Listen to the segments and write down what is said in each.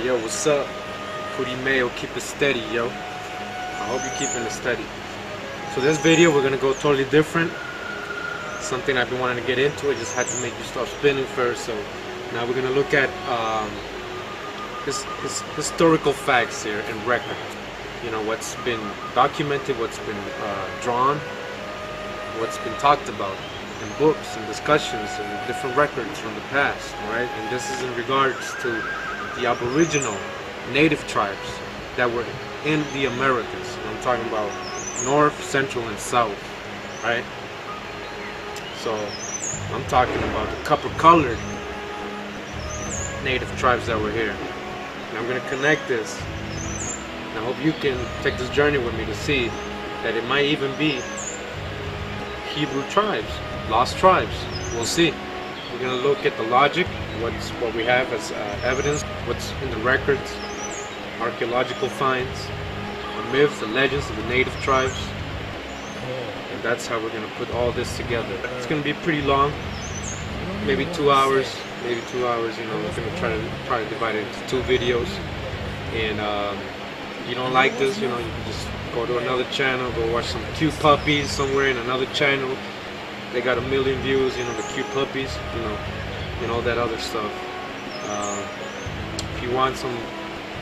Yo, what's up? Cootie Mayo, keep it steady, yo. I hope you're keeping it steady. So this video, we're gonna go totally different. Something I've been wanting to get into. I just had to make you start spinning first. So now we're gonna look at historical facts here and record. You know, what's been documented, what's been drawn, what's been talked about in books and discussions and different records from the past, right? And this is in regards to the Aboriginal native tribes that were in the Americas. And I'm talking about North, Central, and South, right? So I'm talking about the copper-colored native tribes that were here. And I'm going to connect this. And I hope you can take this journey with me to see that it might even be Hebrew tribes, lost tribes. We'll see. We're going to look at the logic, what we have as evidence, what's in the records, archaeological finds, the myths, the legends of the native tribes, and that's how we're going to put all this together. It's going to be pretty long, maybe 2 hours, you know. We're going to try to divide it into 2 videos, and if you don't like this, you know, you can just go to another channel, go watch some cute puppies somewhere in another channel. They got 1 million views, you know, the cute puppies, you know, that other stuff. If you want some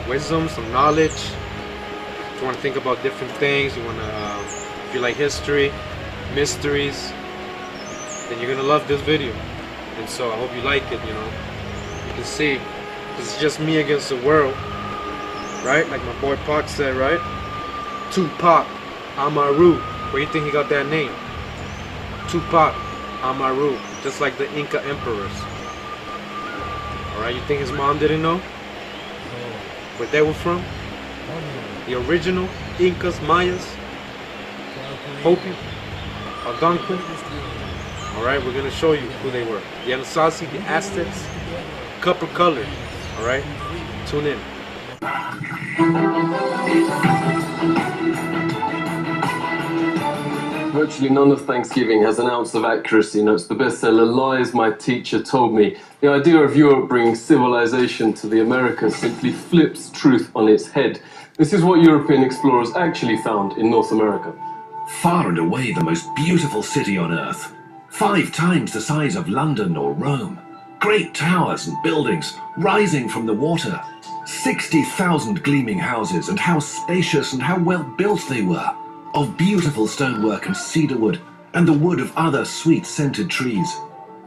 wisdom, some knowledge, if you want to think about different things, you want to, if you like history, mysteries, then you're gonna love this video. And so I hope you like it. You know, you can see it's just me against the world, right? Like my boy Pac said, right? Tupac Amaru. Where do you think he got that name? Tupac Amaru, just like the Inca emperors. Alright, you think his mom didn't know where they were from? The original Incas, Mayas, Hopi, Algonquin. Alright, we're gonna show you who they were. The Anasazi, the Aztecs, copper colored. Alright, tune in. Virtually none of Thanksgiving has an ounce of accuracy, notes the bestseller Lies My Teacher Told Me. The idea of Europe bringing civilization to the Americas simply flips truth on its head. This is what European explorers actually found in North America. Far and away the most beautiful city on earth. 5 times the size of London or Rome. Great towers and buildings rising from the water. 60,000 gleaming houses, and how spacious and how well built they were. Of beautiful stonework and cedarwood, and the wood of other sweet-scented trees.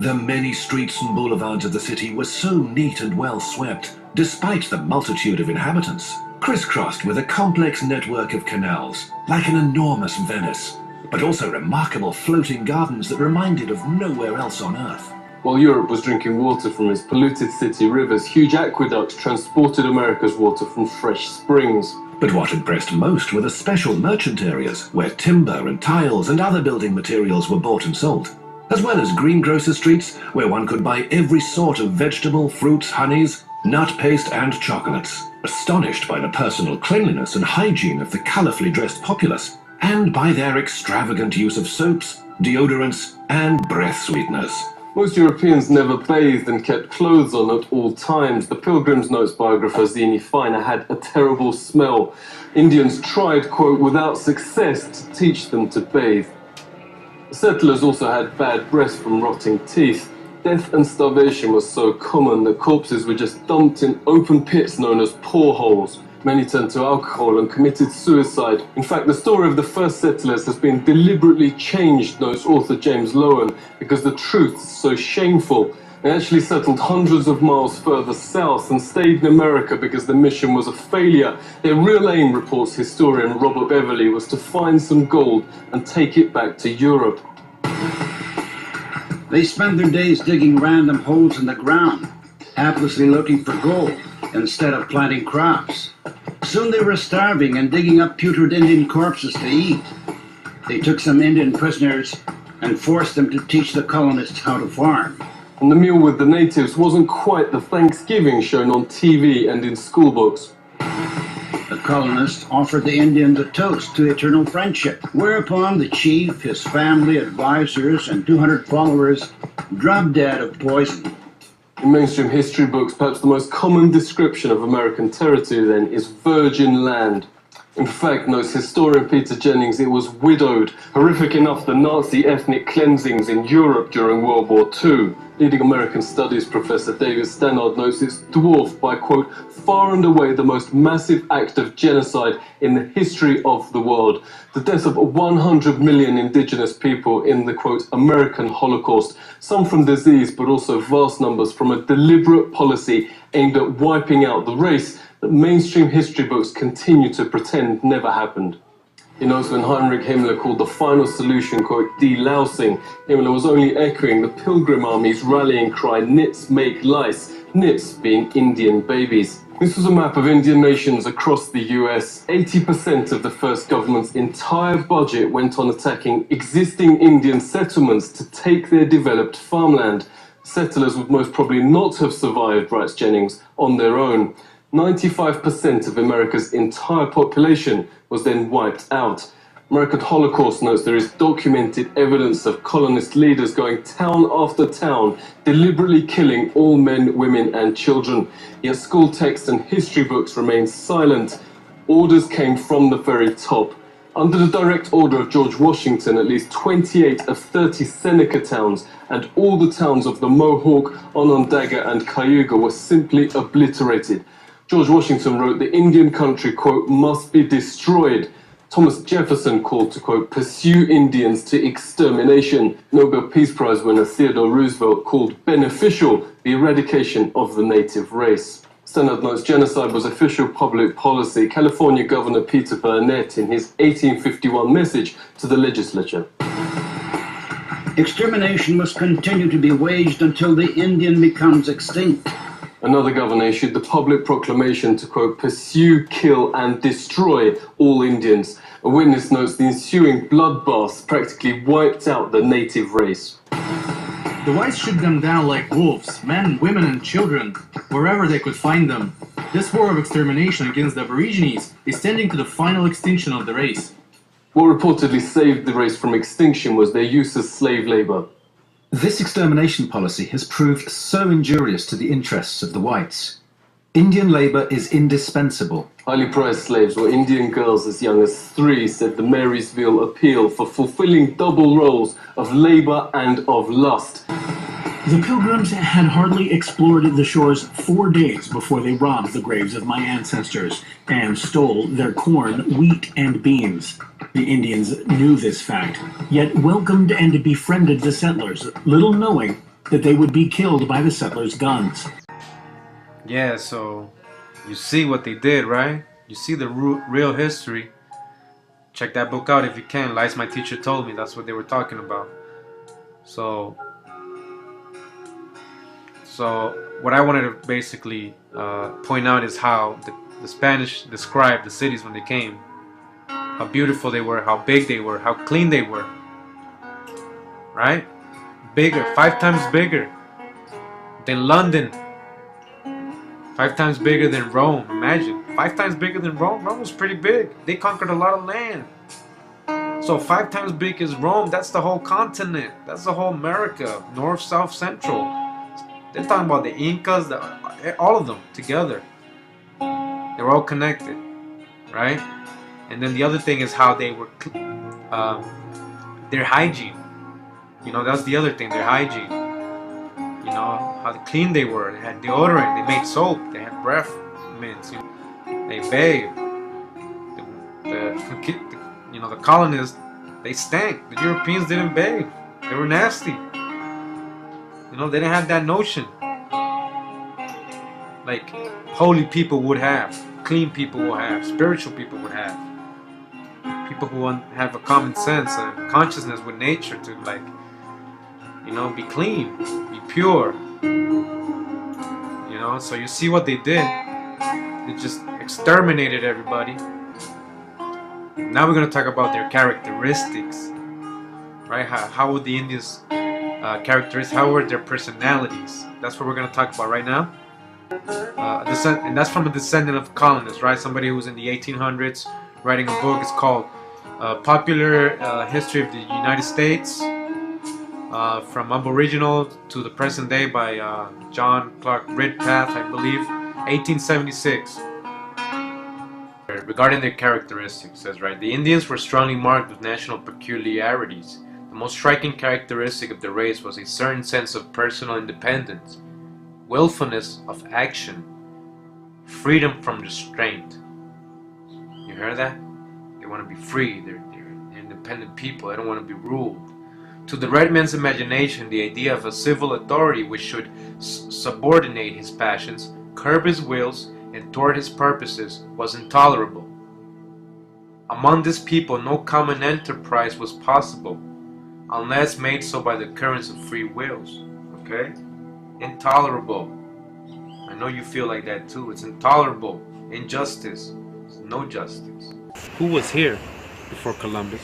The many streets and boulevards of the city were so neat and well swept, despite the multitude of inhabitants, crisscrossed with a complex network of canals, like an enormous Venice, but also remarkable floating gardens that reminded of nowhere else on earth. While Europe was drinking water from its polluted city rivers, huge aqueducts transported America's water from fresh springs. But what impressed most were the special merchant areas, where timber and tiles and other building materials were bought and sold, as well as greengrocer streets, where one could buy every sort of vegetable, fruits, honeys, nut paste and chocolates, astonished by the personal cleanliness and hygiene of the colourfully dressed populace, and by their extravagant use of soaps, deodorants, and breath sweeteners. Most Europeans never bathed and kept clothes on at all times. The Pilgrim's notes biographer Zini Feiner had a terrible smell. Indians tried, quote, without success to teach them to bathe. The settlers also had bad breath from rotting teeth. Death and starvation was so common that corpses were just dumped in open pits known as poreholes. Many turned to alcohol and committed suicide. In fact, the story of the first settlers has been deliberately changed, notes author James Lowen, because the truth is so shameful. They actually settled hundreds of miles further south and stayed in America because the mission was a failure. Their real aim, reports historian Robert Beverly, was to find some gold and take it back to Europe. They spent their days digging random holes in the ground, haplessly looking for gold instead of planting crops. Soon they were starving and digging up putrid Indian corpses to eat. They took some Indian prisoners and forced them to teach the colonists how to farm. And the meal with the natives wasn't quite the Thanksgiving shown on TV and in schoolbooks. The colonists offered the Indians a toast to eternal friendship, whereupon the chief, his family, advisors, and 200 followers dropped dead of poison. In mainstream history books, perhaps the most common description of American territory then is virgin land. In fact, notes historian Peter Jennings, it was widowed. Horrific enough, the Nazi ethnic cleansings in Europe during World War II. Leading American studies professor David Stannard notes it's dwarfed by, quote, far and away the most massive act of genocide in the history of the world. The death of 100 million indigenous people in the, quote, American Holocaust. Some from disease, but also vast numbers from a deliberate policy aimed at wiping out the race that mainstream history books continue to pretend never happened. He knows when Heinrich Himmler called the final solution, quote, delousing, Himmler was only echoing the Pilgrim Army's rallying cry, nits make lice, nits being Indian babies. This was a map of Indian nations across the US. 80% of the first government's entire budget went on attacking existing Indian settlements to take their developed farmland. Settlers would most probably not have survived, writes Jennings, on their own. 95% of America's entire population was then wiped out. American Holocaust notes there is documented evidence of colonist leaders going town after town, deliberately killing all men, women and children. Yet school texts and history books remain silent. Orders came from the very top. Under the direct order of George Washington, at least 28 of 30 Seneca towns and all the towns of the Mohawk, Onondaga and Cayuga were simply obliterated. George Washington wrote, the Indian country, quote, must be destroyed. Thomas Jefferson called to, quote, pursue Indians to extermination. Nobel Peace Prize winner Theodore Roosevelt called beneficial the eradication of the native race. Stannard notes genocide was official public policy. California Governor Peter Burnett in his 1851 message to the legislature. Extermination must continue to be waged until the Indian becomes extinct. Another governor issued the public proclamation to, quote, pursue, kill and destroy all Indians. A witness notes the ensuing bloodbaths practically wiped out the native race. The whites shoot them down like wolves, men, women and children, wherever they could find them. This war of extermination against the Aborigines is tending to the final extinction of the race. What reportedly saved the race from extinction was their use as slave labor. This extermination policy has proved so injurious to the interests of the whites. Indian labor is indispensable. Highly prized slaves were Indian girls as young as 3, said the Marysville Appeal, for fulfilling double roles of labor and of lust. The Pilgrims had hardly explored the shores 4 days before they robbed the graves of my ancestors and stole their corn, wheat, and beans. The Indians knew this fact, yet welcomed and befriended the settlers, little knowing that they would be killed by the settlers' guns. Yeah, so you see what they did, right? You see the real history. Check that book out if you can. Lies My Teacher Told Me. That's what they were talking about. So what I wanted to basically point out is how the Spanish described the cities when they came. How beautiful they were, how big they were, how clean they were. Right? Bigger, 5 times bigger than London. 5 times bigger than Rome. Imagine, 5 times bigger than Rome. Rome was pretty big. They conquered a lot of land. So 5 times big as Rome. That's the whole continent. That's the whole America. North, South, Central. They're talking about the Incas, all of them together. They're all connected, right? And then the other thing is how they were, their hygiene. You know, that's the other thing, their hygiene. You know, how clean they were. They had deodorant, they made soap, they had breath mints, you know, they bathed. The colonists, they stank. The Europeans didn't bathe. They were nasty. You know, they didn't have that notion like holy people would have, clean people will have, spiritual people would have. People who have a common sense and consciousness with nature to, like, you know, be clean, be pure. You know, so you see what they did. They just exterminated everybody. Now we're going to talk about their characteristics, right? How would the Indians characteristics, how were their personalities? That's what we're going to talk about right now. And that's from a descendant of colonists, right? Somebody who was in the 1800s writing a book. It's called Popular History of the United States. from Aboriginal to the present day by John Clark Ridpath, I believe, 1876. Regarding their characteristics, says right, the Indians were strongly marked with national peculiarities. The most striking characteristic of the race was a certain sense of personal independence, willfulness of action, freedom from restraint. You hear that? They want to be free. They're independent people. They don't want to be ruled. To the red man's imagination, the idea of a civil authority which should subordinate his passions, curb his wills, and thwart his purposes was intolerable. Among this people, no common enterprise was possible, unless made so by the currents of free wills. Okay? Intolerable. I know you feel like that too. It's intolerable. Injustice. No justice. Who was here before Columbus?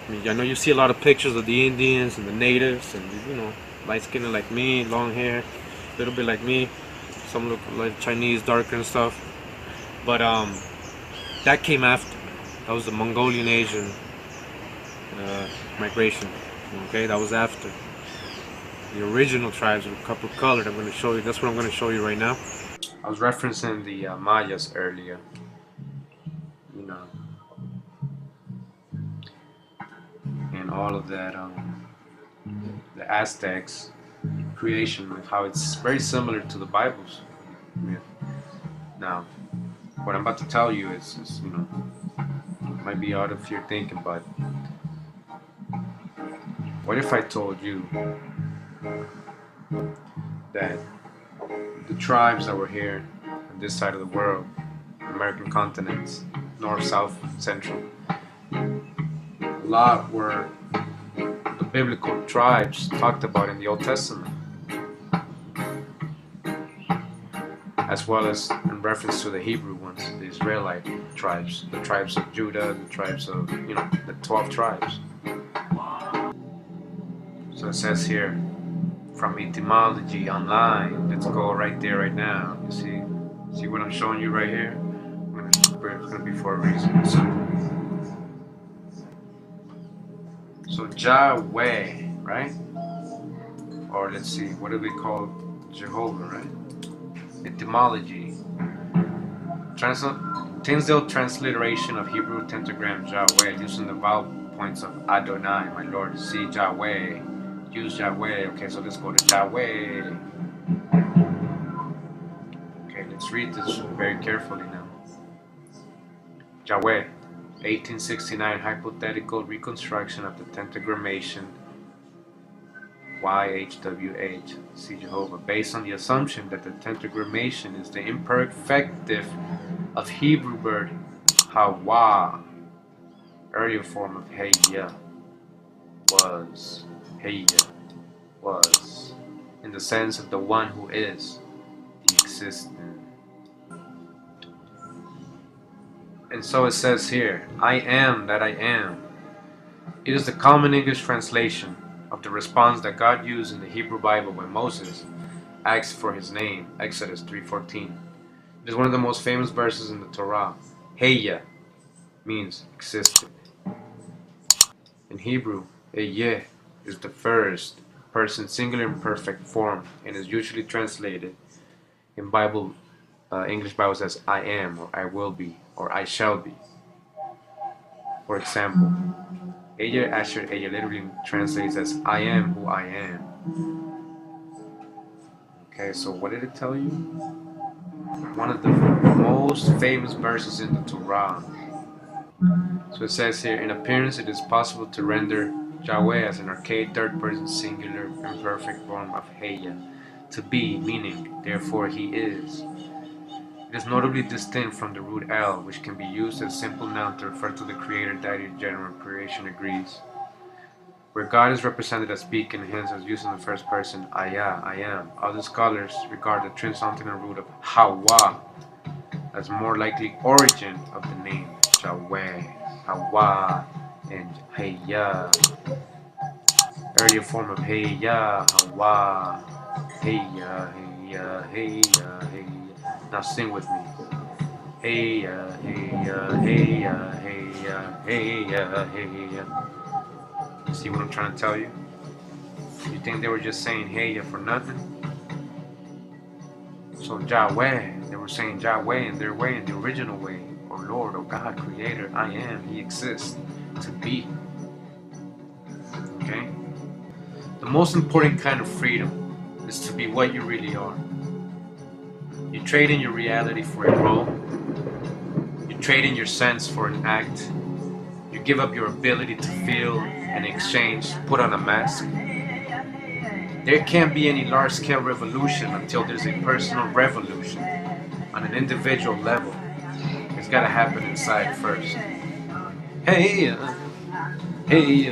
I mean, I know you see a lot of pictures of the Indians and the natives, and you know, light skinned like me, long hair, a little bit like me. Some look like Chinese, darker and stuff. But that came after. That was the Mongolian Asian migration. Okay, that was after. The original tribes were copper colored. I'm going to show you. That's what I'm going to show you right now. I was referencing the Mayas earlier. You know, and all of that. The Aztecs creation of how it's very similar to the Bibles. Yeah. Now, what I'm about to tell you is you know, might be out of your thinking, but what if I told you that the tribes that were here on this side of the world, American continents, north, south, central, a lot were the biblical tribes talked about in the Old Testament, as well as in reference to the Hebrew ones, the Israelite tribes, the tribes of Judah, the tribes of, you know, the 12 tribes. So it says here, from etymology online, let's go right there right now. You see what I'm showing you right here? It's going to be for a reason. So Yahweh, right? Or let's see, what do we call Jehovah, right? Etymology. Tinsdale transliteration of Hebrew tentagram Yahweh, using the vowel points of Adonai, my Lord. See Yahweh. Use Yahweh. Okay, so let's go to Yahweh. Okay, let's read this very carefully now. Yahweh, 1869 hypothetical reconstruction of the tetragrammation YHWH, see Jehovah, based on the assumption that the tetragrammation is the imperfective of Hebrew word Hawa, earlier form of Heya, was, Heya, was, in the sense of the one who is, the existent. And so it says here, I am that I am. It is the common English translation of the response that God used in the Hebrew Bible when Moses asked for his name, Exodus 3:14. It is one of the most famous verses in the Torah. Heya means existed. In Hebrew, Eyeh is the first person singular imperfect form and is usually translated in English Bibles as I am, or I will be, or I shall be. For example, Eyeh Asher Eyeh literally translates as I am who I am. Okay, so what did it tell you? One of the most famous verses in the Torah. So it says here, in appearance it is possible to render Yahweh as an archaic third-person singular imperfect form of Heya, to be, meaning, therefore he is. It is notably distinct from the root El, which can be used as simple noun to refer to the creator, deity, general creation agrees. Where God is represented as speaking, hence as used in the first person, Ayah, I am. Other scholars regard the transcendental root of Hawa as more likely origin of the name Yahweh, Hawa, and Heya. Earlier form of Heya, Hawa, Heya, Heya, Heya, Heya. Now sing with me. Heya, Heya, Heya, Heya, Heya, Heya. You see what I'm trying to tell you? You think they were just saying hey ya for nothing? So Yahweh, they were saying Yahweh in their way, in the original way. Or Lord, or God, Creator, I am, He exists, to be. Okay? The most important kind of freedom is to be what you really are. You trade in your reality for a role. You trade in your sense for an act. You give up your ability to feel and exchange, put on a mask. There can't be any large-scale revolution until there's a personal revolution on an individual level. It's gotta happen inside first. Hey, hey,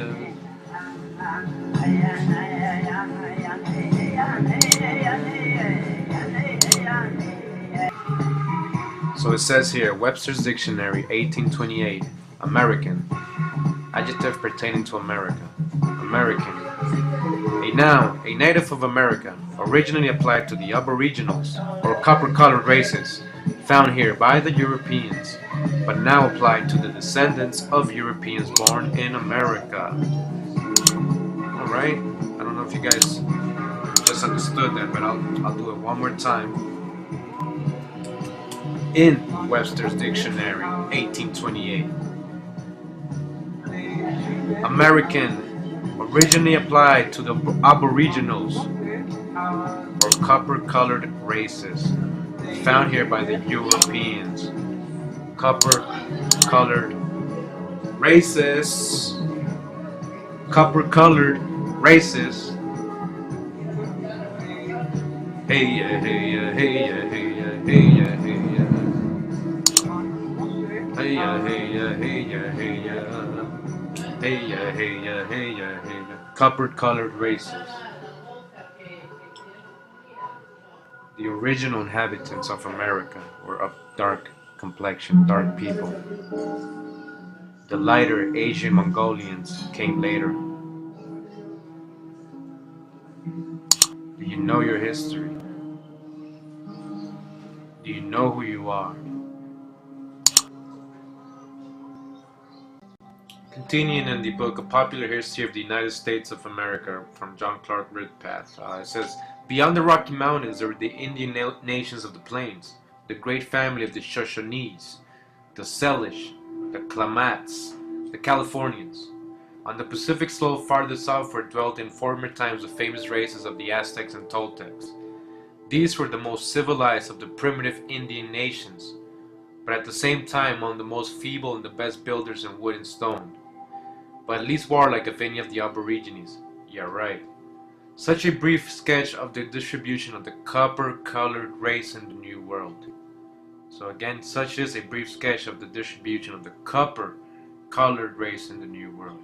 So it says here, Webster's Dictionary, 1828, American, adjective pertaining to America. American, a noun, a native of America, originally applied to the aboriginals or copper-colored races found here by the Europeans, but now applied to the descendants of Europeans born in America. Alright, I don't know if you guys just understood that, but I'll do it one more time. In Webster's Dictionary, 1828. American, originally applied to the aboriginals or copper-colored races found here by the Europeans. Copper-colored races. Copper-colored races. Hey yeah, hey yeah, hey yeah, hey yeah, hey yeah, hey yeah. Hey yeah, hey yeah, hey yeah, hey yeah. Hey yeah, hey yeah, hey yeah, hey yeah. Copper-colored races. The original inhabitants of America were of dark complexion, dark people. The lighter Asian Mongolians came later. Do you know your history? Do you know who you are? Continuing in the book, A Popular History of the United States of America from John Clark Redpath, it says, beyond the Rocky Mountains are the Indian nations of the plains, the great family of the Shoshones, the Salish, the Klamaths, the Californians. On the Pacific slope farther southward dwelt in former times the famous races of the Aztecs and Toltecs. These were the most civilized of the primitive Indian nations, but at the same time among the most feeble and the best builders in wood and stone, but at least warlike of any of the aborigines. Yeah, right. Such a brief sketch of the distribution of the copper-colored race in the New World. So again, such is a brief sketch of the distribution of the copper-colored race in the New World.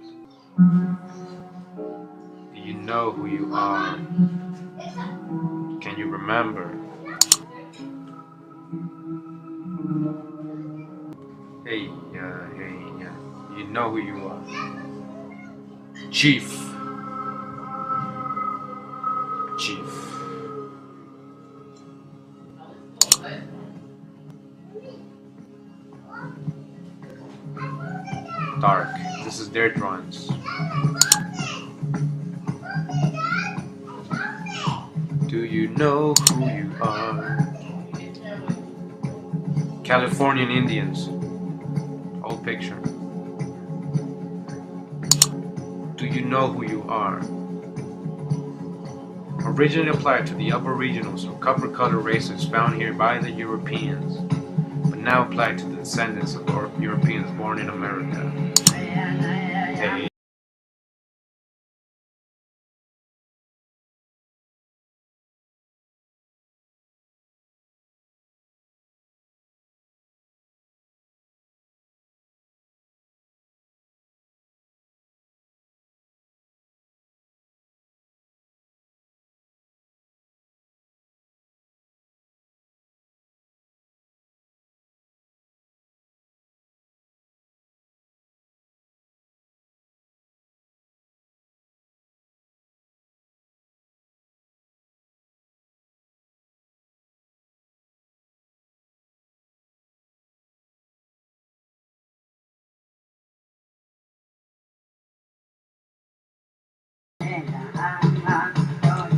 Do you know who you are? Can you remember? Hey, you know who you are. Chief. Chief. Dark. This is their drawings. Do you know who you are? Californian Indians. Old picture. Do you know who you are? Originally applied to the aboriginals or copper-colored races found here by the Europeans, but now applied to the descendants of Europeans born in America. Hey.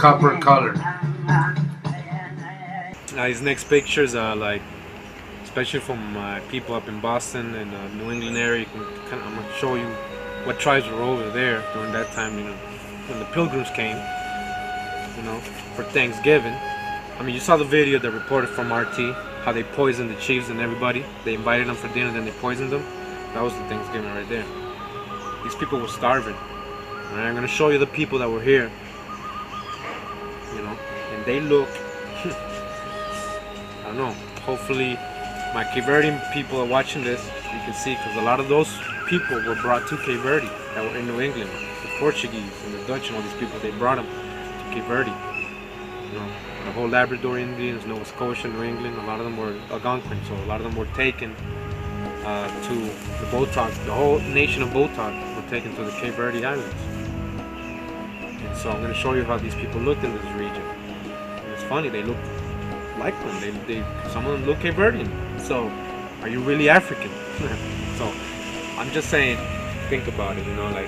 copper color. These next pictures are like, especially from people up in Boston and New England area. I'm gonna show you what tribes were over there during that time. You know, when the Pilgrims came. You know, for Thanksgiving. I mean, you saw the video that reported from RT how they poisoned the chiefs and everybody. They invited them for dinner, then they poisoned them. That was the Thanksgiving right there. These people were starving. And I'm gonna show you the people that were here. You know, and they look. I don't know. Hopefully, my Cape Verdean people are watching this. You can see, because a lot of those people were brought to Cape Verde that were in New England. The Portuguese and the Dutch and all these people, they brought them to Cape Verde. You know, the whole Labrador Indians, Nova Scotia, New England, a lot of them were Algonquin, so a lot of them were taken to the Botoc. The whole nation of Botoc were taken to the Cape Verde Islands. And so I'm going to show you how these people looked in this region. And it's funny, they look like them. Some of them look Cape Verdean. So, are you really African? So, I'm just saying, think about it, you know, like.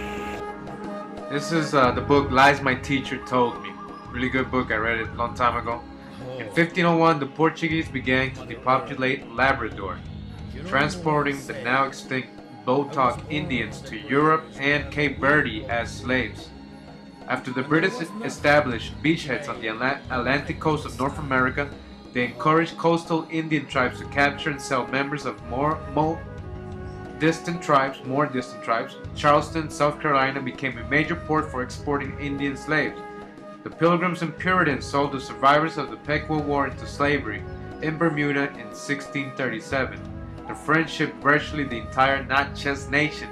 This is the book Lies My Teacher Told Me. Really good book, I read it a long time ago. In 1501, the Portuguese began to depopulate Labrador, transporting the now extinct Botoc Indians to Europe and Cape Verde as slaves. After the British established beachheads on the Atlantic coast of North America, they encouraged coastal Indian tribes to capture and sell members of more distant tribes. Charleston, South Carolina became a major port for exporting Indian slaves. The Pilgrims and Puritans sold the survivors of the Pequot War into slavery in Bermuda in 1637. The French shipped virtually the entire Natchez Nation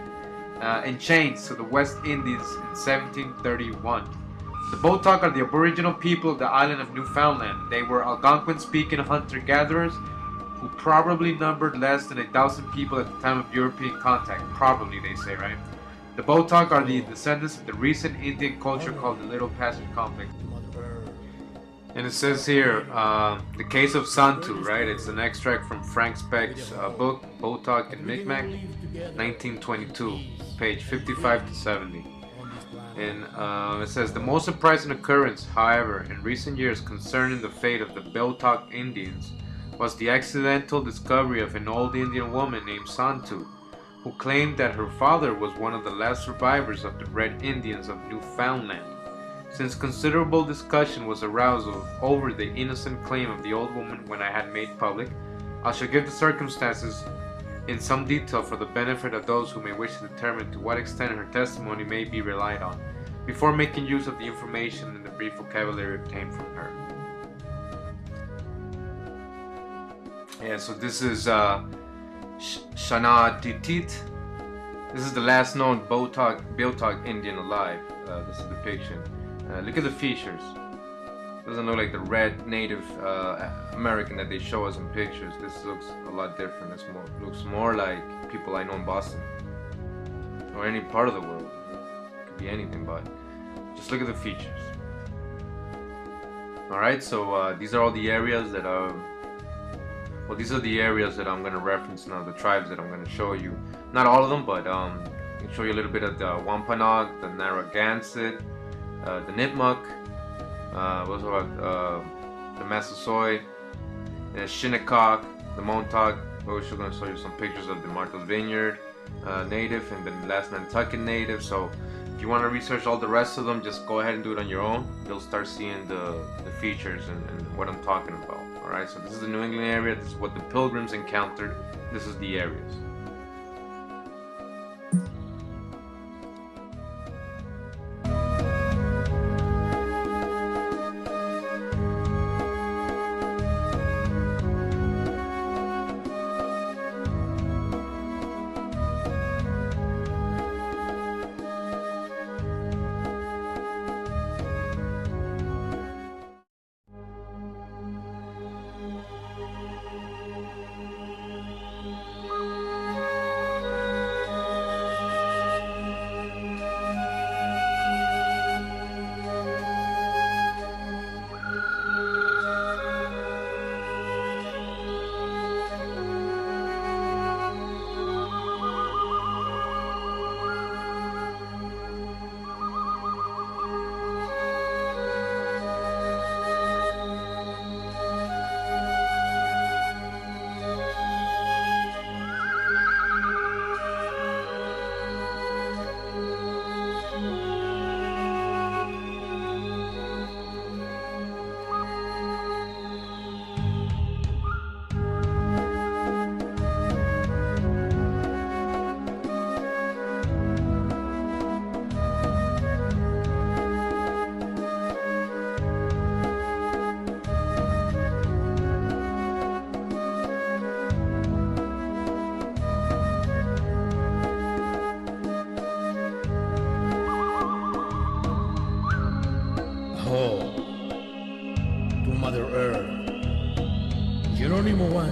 in chains to the West Indies in 1731. The Botoc are the aboriginal people of the island of Newfoundland. They were Algonquin-speaking hunter-gatherers who probably numbered less than 1,000 people at the time of European contact. Probably, they say, right? The Botoc are the descendants of the recent Indian culture called the Little Passage Conflict. And it says here, the case of Santu, right? It's an extract from Frank Speck's book, Botoc and Micmac, 1922, page 55 to 70. And it says, the most surprising occurrence, however, in recent years concerning the fate of the Botoc Indians was the accidental discovery of an old Indian woman named Santu, who claimed that her father was one of the last survivors of the Red Indians of Newfoundland. Since considerable discussion was aroused over the innocent claim of the old woman when I had made public, I shall give the circumstances in some detail for the benefit of those who may wish to determine to what extent her testimony may be relied on, before making use of the information and the brief vocabulary obtained from her. Yeah, so this is Shana Titit. This is the last known Botoc Indian alive. This is the depiction. Look at the features. Doesn't look like the red Native American that they show us in pictures. This looks a lot different. Looks more like people I know in Boston or any part of the world. It could be anything, but just look at the features. All right, so these are all the areas that are. Well, these are the areas that I'm going to reference now, the tribes that I'm going to show you. Not all of them, but I'll show you a little bit of the Wampanoag, the Narragansett, the Nipmuc, what's about the Massasoit, the Shinnecock, the Montauk. We're also going to show you some pictures of the Martha's Vineyard native and the last Nantucket native. So if you want to research all the rest of them, just go ahead and do it on your own. You'll start seeing the features and what I'm talking about. Alright, so this is the New England area. This is what the Pilgrims encountered. This is the areas.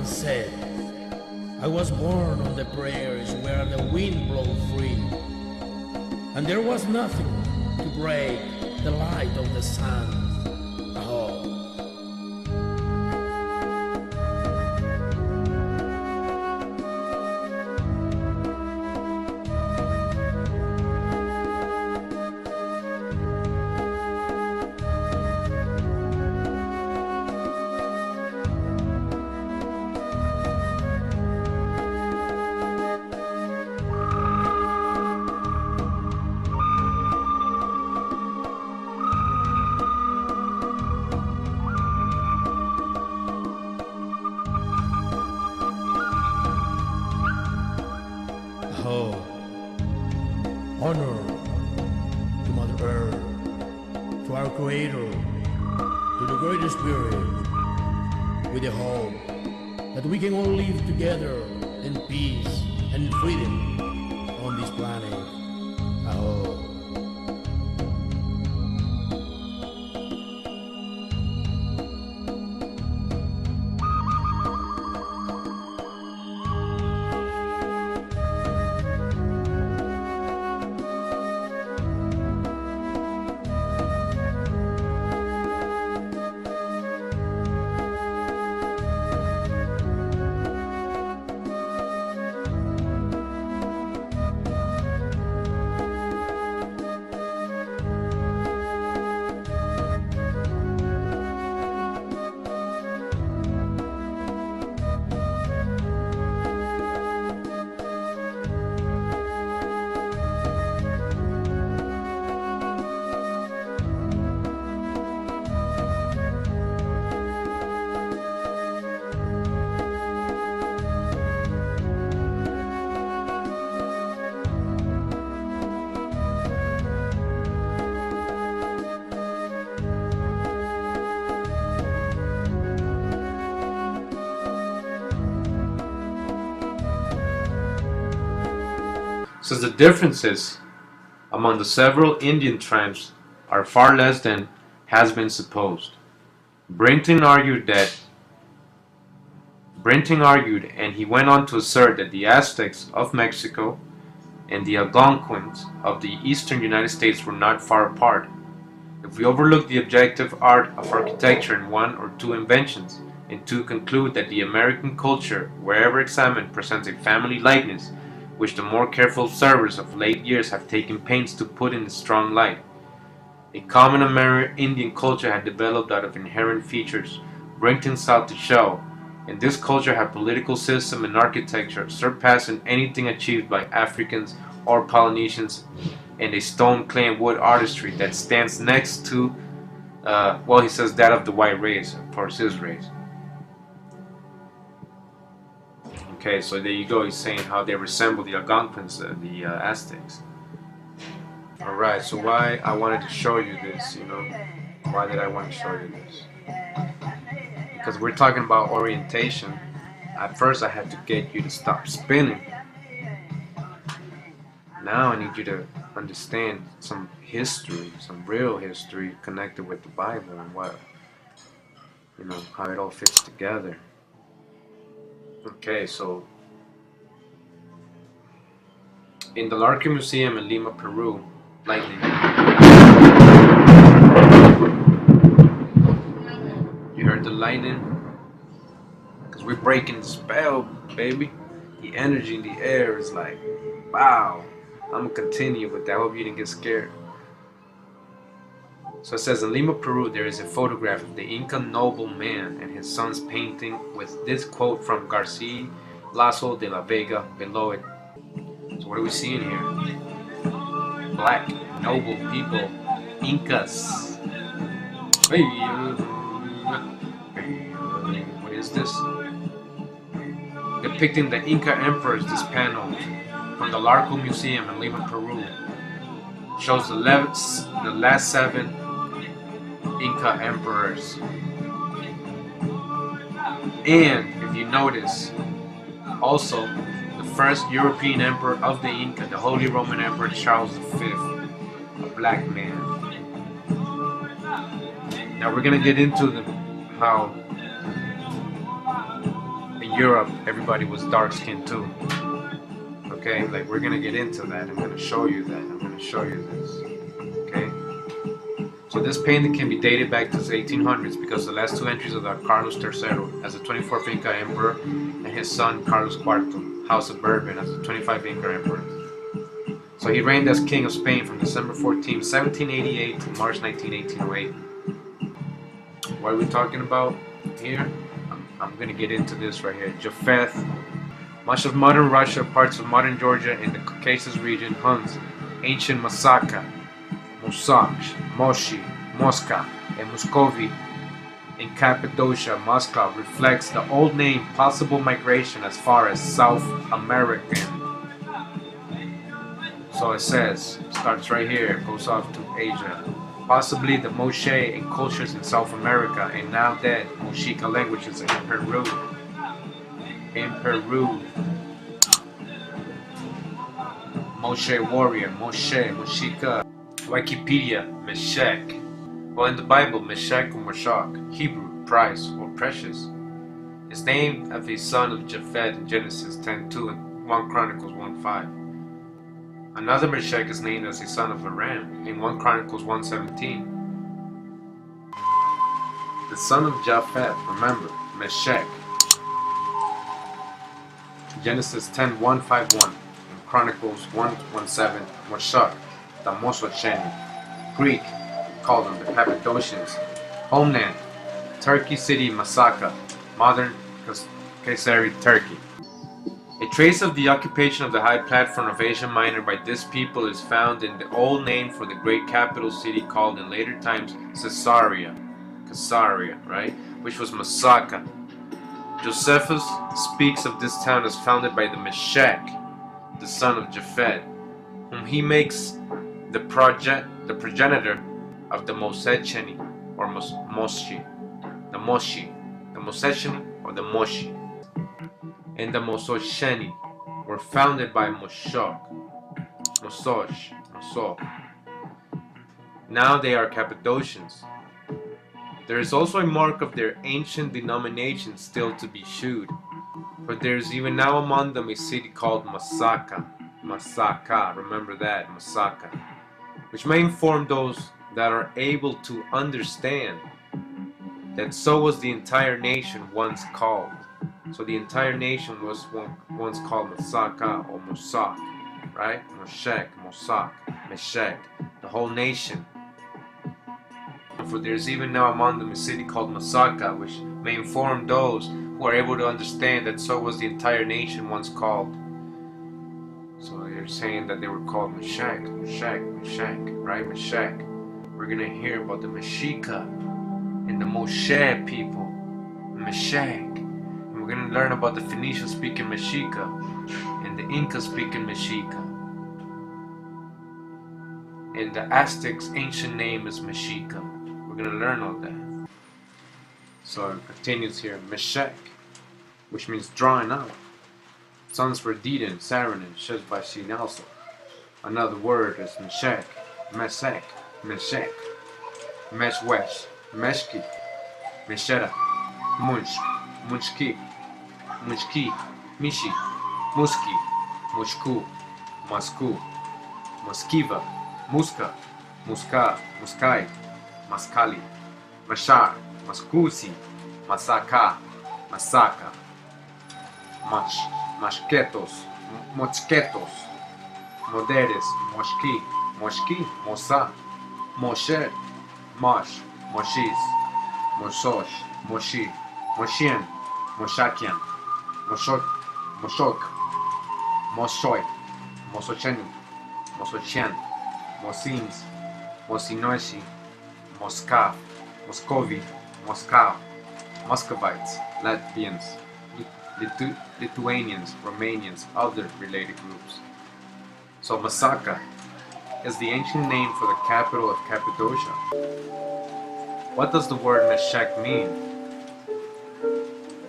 and said, I was born on the prairies where the wind blows free, and there was nothing to break the light of the sun. Oh. Oh, honor to Mother Earth, to our Creator, to the Great Spirit, with the hope that we can all live together in peace and freedom on this planet. Oh. Since the differences among the several Indian tribes are far less than has been supposed. Brinton argued, and he went on to assert that the Aztecs of Mexico and the Algonquins of the eastern United States were not far apart. If we overlook the objective art of architecture in one or two inventions, and to conclude that the American culture, wherever examined, presents a family likeness, which the more careful observers of late years have taken pains to put in a strong light. A common Indian culture had developed out of inherent features Brinton sought to show, and this culture had political system and architecture surpassing anything achieved by Africans or Polynesians, and a stone, clay, and wood artistry that stands next to, he says that of the white race, of course his race. Okay, so there you go. He's saying how they resemble the Algonquins, the Aztecs. Alright, so why I wanted to show you this, why did I want to show you this? Because we're talking about orientation. At first I had to get you to stop spinning. Now I need you to understand some history, some real history connected with the Bible and what, how it all fits together. Okay, so in the Larkin Museum in Lima, Peru, lightning. You heard the lightning? Because we're breaking the spell, baby. The energy in the air is like, wow. I'm going to continue with that. I hope you didn't get scared. So it says, in Lima, Peru, there is a photograph of the Inca nobleman and his son's painting with this quote from Garcia Lasso de la Vega below it. So what are we seeing here? Black, noble people, Incas. What is this? Depicting the Inca emperors, this panel from the Larco Museum in Lima, Peru shows the last 7 Inca emperors. And if you notice, also the first European emperor of the Inca, the Holy Roman Emperor Charles V, a black man. Now we're gonna get into how the in Europe, everybody was dark skinned too. Okay, like we're gonna get into that. I'm gonna show you that. I'm gonna show you this. Okay. So this painting can be dated back to the 1800s because the last two entries are the Carlos III as the 24th Inca Emperor and his son Carlos IV, House of Bourbon, as the 25th Inca Emperor. So he reigned as King of Spain from December 14, 1788 to March 19, 1808. What are we talking about here? I'm gonna get into this right here. Japheth. Much of modern Russia, parts of modern Georgia, and the Caucasus region, Huns, ancient Masaka, Musakh, Moshi, Mosca, and Muscovy in Cappadocia, Moscow reflects the old name possible migration as far as South American. So it says, starts right here, goes off to Asia. Possibly the Moshe and cultures in South America and now dead Moshika languages in Peru. In Peru. Moshe warrior, Moshe, Moshika. Wikipedia, Meshach. Well, in the Bible, Meshach or Meshach, Hebrew, price or precious, is named after a son of Japheth in Genesis 10:2 and 1 Chronicles 1:5. Another Meshach is named as a son of Aram in 1 Chronicles 1:17. The son of Japheth, remember, Meshach. Genesis 10:151 and Chronicles 1:17, Meshach, the Mosocheni. Greek, called them the Cappadocians. Homeland, Turkey city Masaka, modern Kayseri, Turkey. A trace of the occupation of the high platform of Asia Minor by this people is found in the old name for the great capital city called in later times Caesarea, right, which was Masaka. Josephus speaks of this town as founded by the Meshach, the son of Japheth, whom he makes the progenitor of the Mosecheni or Moshi, the Mosecheni or the Moshi, and the Mosocheni were founded by Mosoch. Now they are Cappadocians. There is also a mark of their ancient denomination still to be shewed, for there is even now among them a city called Masaka, remember that, Masaka, which may inform those that are able to understand that so was the entire nation once called. So the entire nation was once called Masaka or Mosak, right? Moshek, Mosak, Meshek, the whole nation. For there is even now among them a city called Masaka, which may inform those who are able to understand that so was the entire nation once called. So you're saying that they were called Meshach, right? Meshach. We're gonna hear about the Meshika and the Moshe people, Meshach. And we're gonna learn about the Phoenicians speaking Meshika and the Incas speaking Meshika. And the Aztecs' ancient name is Meshika. We're gonna learn all that. So it continues here, Meshach, which means drawing out. Sons for Dedan, Saranin, Sheshbashin also. Another word is Meshach, Meshach, Meshwesh, Meshki, Meshera, Munch, Munchki, Mishi, Muski, Mushku, Mosku, Moskiva, Muska, Muska, Muskai, Maskali, Mashar, Maskusi, Masaka, Masaka, Mashketos, Mochketos, Moderes, Moshki, Mosa, Mosher, Mosh, Moshis, Moshosh, Moshi, Moshian, Moshakian, Moshok, Moshoy, Mosocheni, Mosochian, Mosims, Mosinoshi, Moskav, Moscovi, Moscow, Muscovites, Latvians, Lithuanians, Romanians, other related groups. So Masaka is the ancient name for the capital of Cappadocia. What does the word Meshach mean?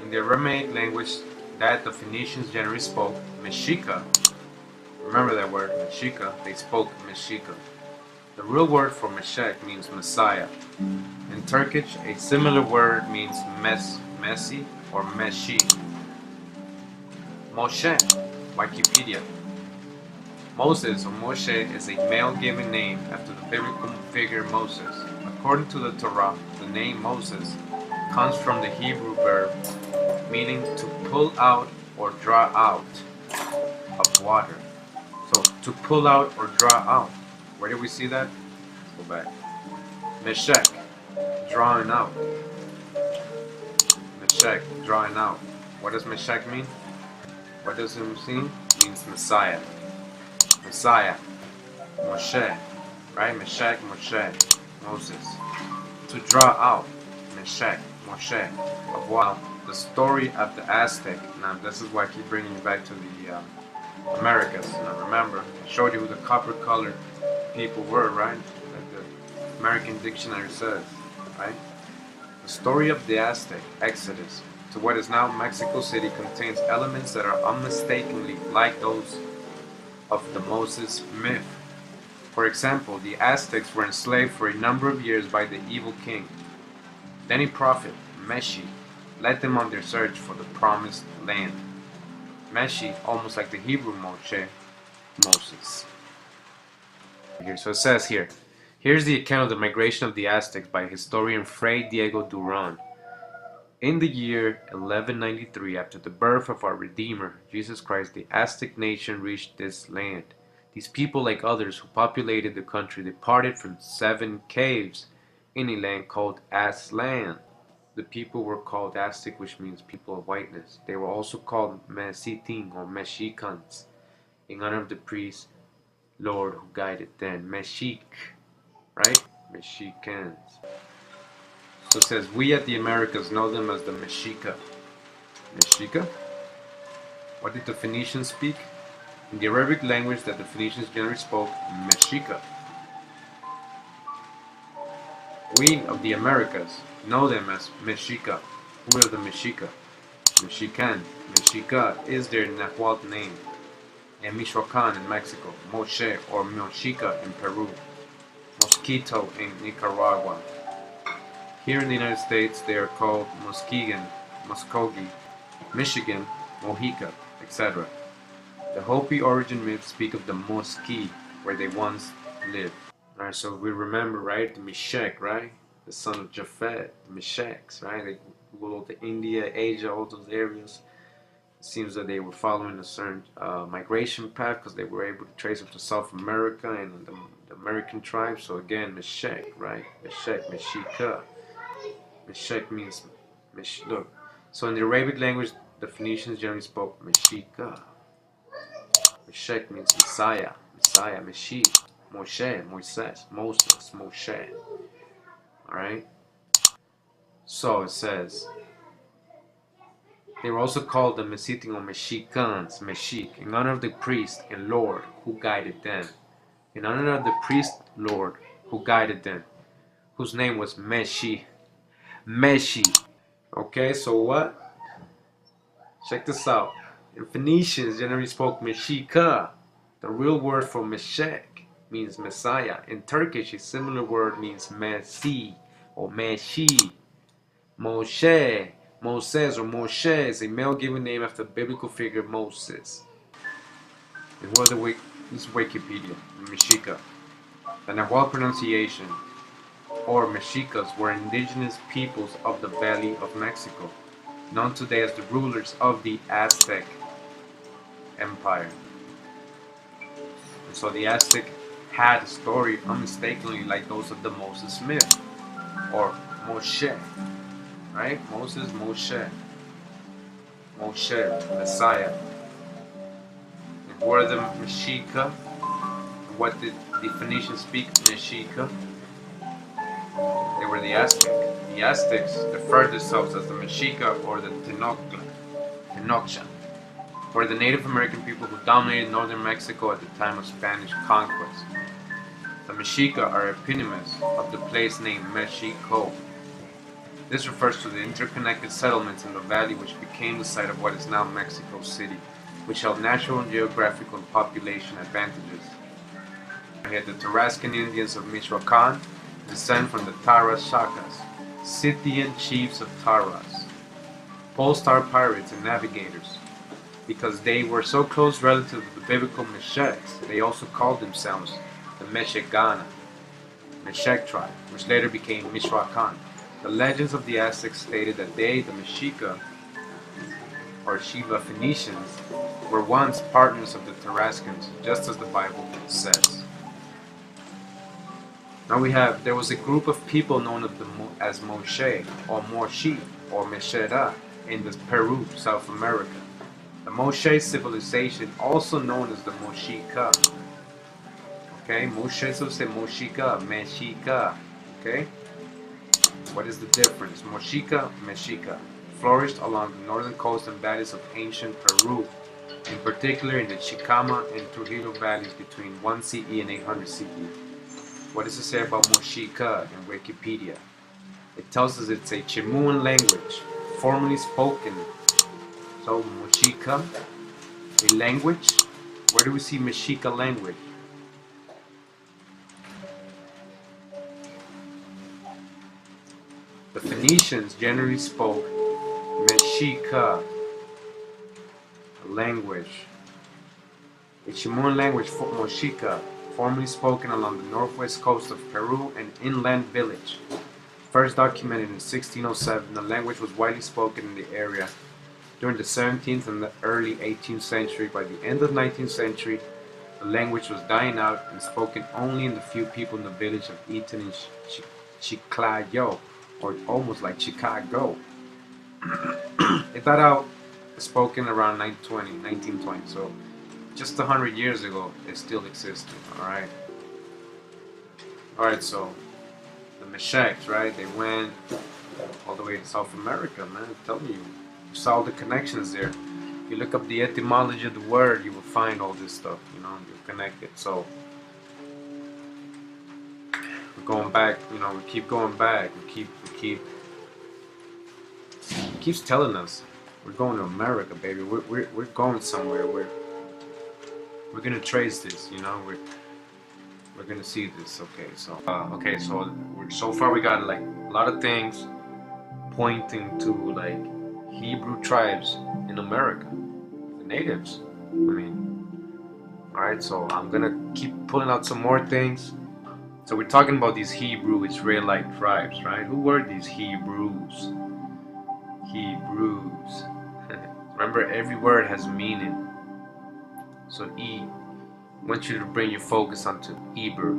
In the Aramaic language that the Phoenicians generally spoke, Meshika, remember that word, Meshika, they spoke Meshika. The real word for Meshach means Messiah. In Turkish, a similar word means Messi or Meshi. Moshe, Wikipedia. Moses or Moshe is a male given name after the biblical figure Moses. According to the Torah, the name Moses comes from the Hebrew verb meaning to pull out or draw out of water. So to pull out or draw out. Where do we see that? Let's go back. Meshek, drawing out. Meshek, drawing out. What does Meshek mean? What does it mean? It means Messiah. Messiah. Moshe. Right? Meshek, Moshe. Moses. To draw out. Meshek, Moshe. Of what? The story of the Aztec. Now this is why I keep bringing you back to the Americas. Now remember, I showed you who the copper colored people were, right? Like the American dictionary says, right? The story of the Aztec Exodus to what is now Mexico City contains elements that are unmistakably like those of the Moses myth. For example, the Aztecs were enslaved for a number of years by the evil king. Then a prophet, Meshi, led them on their search for the promised land. Meshi, almost like the Hebrew Moshe, Moses. Here, so it says here, here's the account of the migration of the Aztecs by historian Fray Diego Duran. In the year 1193, after the birth of our Redeemer, Jesus Christ, the Aztec nation reached this land. These people, like others who populated the country, departed from 7 caves in a land called Aztlan. The people were called Aztec, which means people of whiteness. They were also called Mesitin or Mexicans, in honor of the priest Lord who guided them. Mexic, right? Mexicans. So it says, we at the Americas know them as the Mexica. Mexica? What did the Phoenicians speak? In the Arabic language that the Phoenicians generally spoke, Mexica. We of the Americas know them as Mexica. Who are the Mexica? Mexican. Mexica is their Nahuatl name. And Michoacan in Mexico. Moshe or Mexica in Peru. Mosquito in Nicaragua. Here in the United States they are called Muskegon, Muskogee, Michigan, Mohica, etc. The Hopi origin myths speak of the Moski, where they once lived. Alright, so we remember, right, the Meshech, right? The son of Japhet, the Meshechs, right? They ruled to India, Asia, all those areas. It seems that they were following a certain migration path because they were able to trace it to South America and the American tribes. So again, Meshech, right? Meshech, Mexica. Meshech means, look. So in the Arabic language, the Phoenicians generally spoke Mexica. Meshech means Messiah, Messiah, Meshich, Moshe, Moises, Moses, Moshe. Alright? So it says, they were also called the Mesitin or Mexicans, Meshich, in honor of the priest and Lord who guided them. In honor of the priest Lord who guided them, whose name was Meshi. Meshi. Okay, so what? Check this out. In Phoenicians generally spoke Mexica. The real word for Meshech means Messiah. In Turkish, a similar word means Messi or Meshi. Moshe, Moses or Moshe is a male given name after the biblical figure Moses. And what this is Wikipedia, Mexica. The Nahuatl pronunciation, or Mexicas, were indigenous peoples of the Valley of Mexico, known today as the rulers of the Aztec Empire. And so the Aztec had a story unmistakably like those of the Moses myth, or Moshe, right? Moses, Moshe, Moshe, Messiah. And who are the Mexica? What did the Phoenicians speak Mexica? They were the Aztec. The Aztecs referred themselves as the Mexica or the Tenochtitlan, were the Native American people who dominated northern Mexico at the time of Spanish conquest. The Mexica are eponyms of the place name Mexico. This refers to the interconnected settlements in the valley which became the site of what is now Mexico City, which held natural and geographical and population advantages. We had the Tarascan Indians of Michoacan descend from the Tarashacas, Scythian chiefs of Taras, pole star pirates and navigators. because they were so close relative to the biblical Meshechs. They also called themselves the Meshechgana, Meshech tribe, which later became Mishrakan. The legends of the Aztecs stated that they, the Mexica, or Shiva Phoenicians, were once partners of the Tarascans, just as the Bible says. Now there was a group of people known as Moshe, or Morshi, or Meshera, in Peru, South America. The Moshe civilization, also known as the Moshika. Okay, Moshe so say Moshika, Meshika. Okay? What is the difference? Moshika, Mexica, flourished along the northern coast and valleys of ancient Peru, in particular in the Chicama and Trujillo valleys between 1 CE and 800 CE. What does it say about Moshika in Wikipedia? It tells us it's a Chimuan language, formerly spoken. So Moshika, a language. Where do we see Mexica language? The Phoenicians generally spoke Mexica language, a Chimuan language, Mochica, formerly spoken along the northwest coast of Peru and inland village. First documented in 1607, the language was widely spoken in the area during the 17th and the early 18th century. By the end of the 19th century, the language was dying out and spoken only in the few people in the village of Eaton and Chiclayo, or almost like Chicago. It died out, spoken around 1920, so just 100 years ago, it still existed, alright? Alright, so the Meshechs, right, they went all the way to South America, man. I'm telling you, you saw the connections there. If you look up the etymology of the word, you will find all this stuff, you know, you're connected. So we're going back, you know, we keep going back, it keeps telling us we're going to America, baby. We're going somewhere. We're gonna trace this, you know. We're gonna see this. Okay, so so far we got like a lot of things pointing to like Hebrew tribes in America, the natives. I mean, all right. So I'm gonna keep pulling out some more things. So we're talking about these Hebrew Israelite tribes, right? Who were these Hebrews? Hebrews. Remember, every word has meaning. So I want you to bring your focus onto Eber.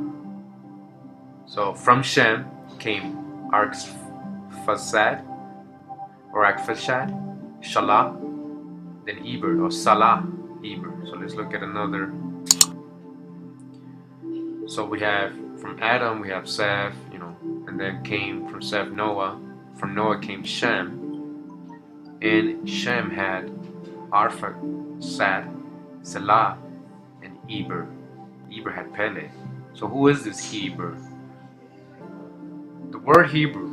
So from Shem came Arphaxad or Arphaxad, Shalah, then Eber or Salah, Eber. So let's look at another. So we have from Adam we have Seth, you know, and then came from Seth Noah. From Noah came Shem, and Shem had Arphaxad, Salah, and Eber. Eber had Peleg. So who is this Eber? The word Hebrew,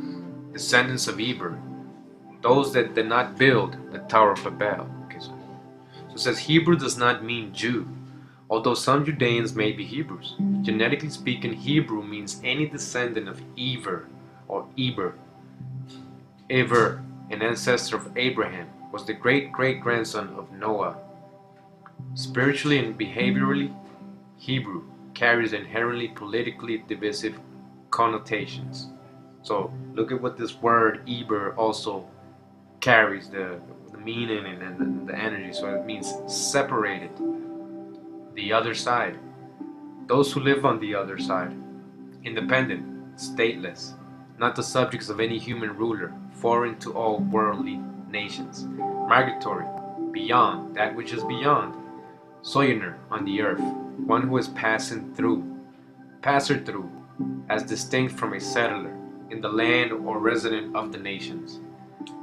descendants of Eber, those that did not build the Tower of Babel. Okay, so it says Hebrew does not mean Jew, although some Judeans may be Hebrews. Genetically speaking, Hebrew means any descendant of Eber or Eber. Eber, an ancestor of Abraham, was the great-great-grandson of Noah. Spiritually and behaviorally, Hebrew carries inherently politically divisive connotations. So look at what this word Eber also carries, the meaning and the energy. So it means separated, the other side, those who live on the other side, independent, stateless, not the subjects of any human ruler, foreign to all worldly nations, migratory, beyond that which is beyond, sojourner on the earth, one who is passer through, as distinct from a settler in the land or resident of the nations,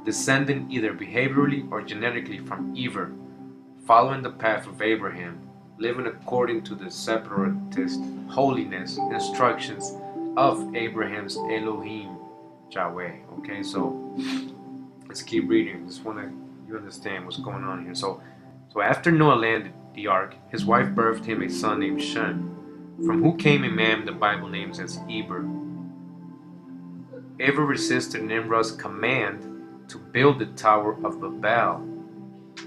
descending either behaviorally or genetically from Eber, following the path of Abraham, living according to the separatist holiness instructions of Abraham's Elohim, Yahweh. Okay, so let's keep reading. Just want you understand what's going on here. So after Noah landed the ark, his wife birthed him a son named Shem, from who came a man the Bible names as Eber. Eber resisted Nimrod's command to build the Tower of Babel.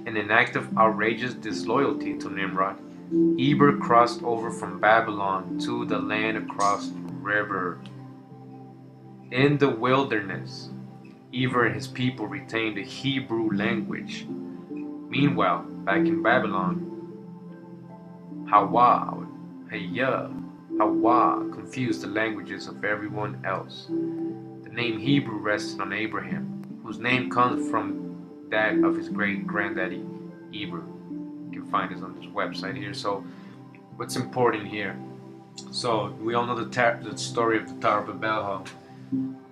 In an act of outrageous disloyalty to Nimrod, Eber crossed over from Babylon to the land across the river. In the wilderness, Eber and his people retained the Hebrew language. Meanwhile, back in Babylon, Hawa confused the languages of everyone else. The name Hebrew rested on Abraham, whose name comes from that of his great-granddaddy, Eber. You can find this on this website here. So, what's important here? So, we all know the story of the Tower of Babel, how,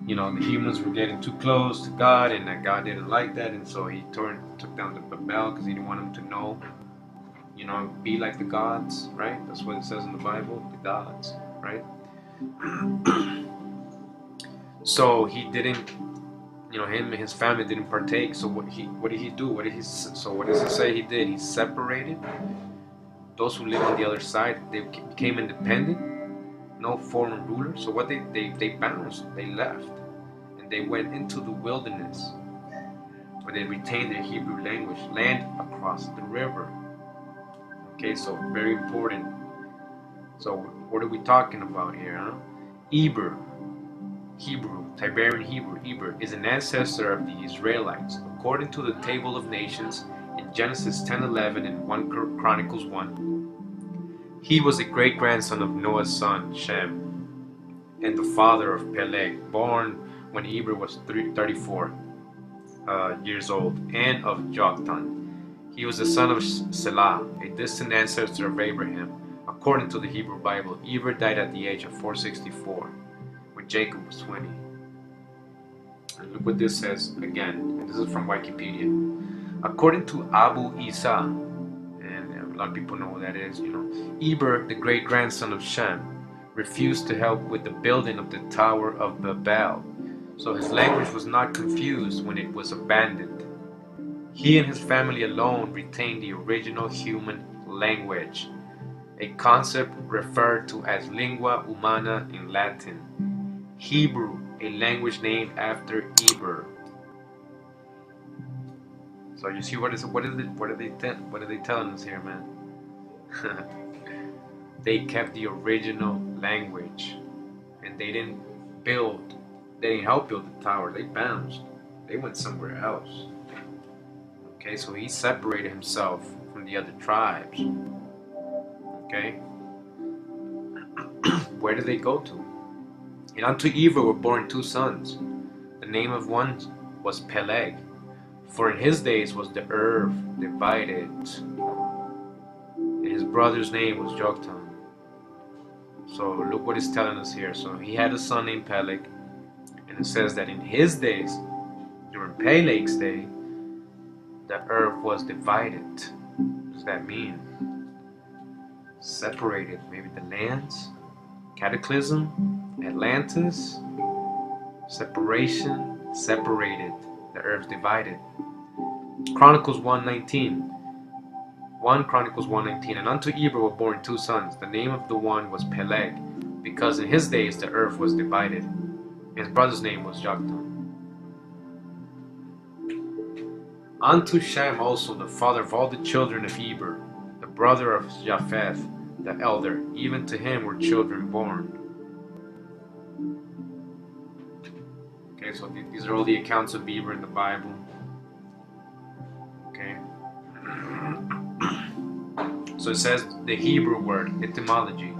you know, the humans were getting too close to God, and that God didn't like that, and so he took down the Babel because he didn't want them to know, you know, be like the gods, right? That's what it says in the Bible, the gods, right? So he didn't, you know, him and his family didn't partake. So what did he do? What does it say he did? He separated those who lived on the other side. They became independent, no foreign ruler. So what they bounced, they left, and they went into the wilderness, where they retained their Hebrew language, land across the river. Okay, so very important. So what are we talking about here, huh? Eber, Hebrew, Tiberian Hebrew, Eber, is an ancestor of the Israelites, according to the Table of Nations in Genesis 10:11 and 1 Chronicles 1. He was a great-grandson of Noah's son, Shem, and the father of Peleg, born when Eber was 34 years old, and of Joktan. He was the son of Selah, a distant ancestor of Abraham. According to the Hebrew Bible, Eber died at the age of 464, when Jacob was 20. And look what this says again, and this is from Wikipedia. According to Abu Isa, and a lot of people know what that is, you know, Eber, the great-grandson of Shem, refused to help with the building of the Tower of Babel, so his language was not confused when it was abandoned. He and his family alone retained the original human language, a concept referred to as lingua humana in Latin. Hebrew, a language named after Eber. So you see what are they telling us here, man? They kept the original language, and they didn't help build the tower. They bounced. They went somewhere else. Okay, so he separated himself from the other tribes. Okay? Where did they go to? And unto Eber were born two sons. The name of one was Peleg, for in his days was the earth divided. And his brother's name was Joktan. So look what it's telling us here. So he had a son named Peleg, and it says that in his days, during Peleg's day, the earth was divided. What does that mean? Separated, maybe the lands, cataclysm, Atlantis, separation, separated, the earth divided. Chronicles 1:19. 1 Chronicles 1:19. And unto Eber were born two sons. The name of the one was Peleg, because in his days the earth was divided. His brother's name was Joktan. Unto Shem also, the father of all the children of Eber, the brother of Japheth, the elder, even to him were children born. Okay, so these are all the accounts of Eber in the Bible. Okay. So it says the Hebrew word, etymology.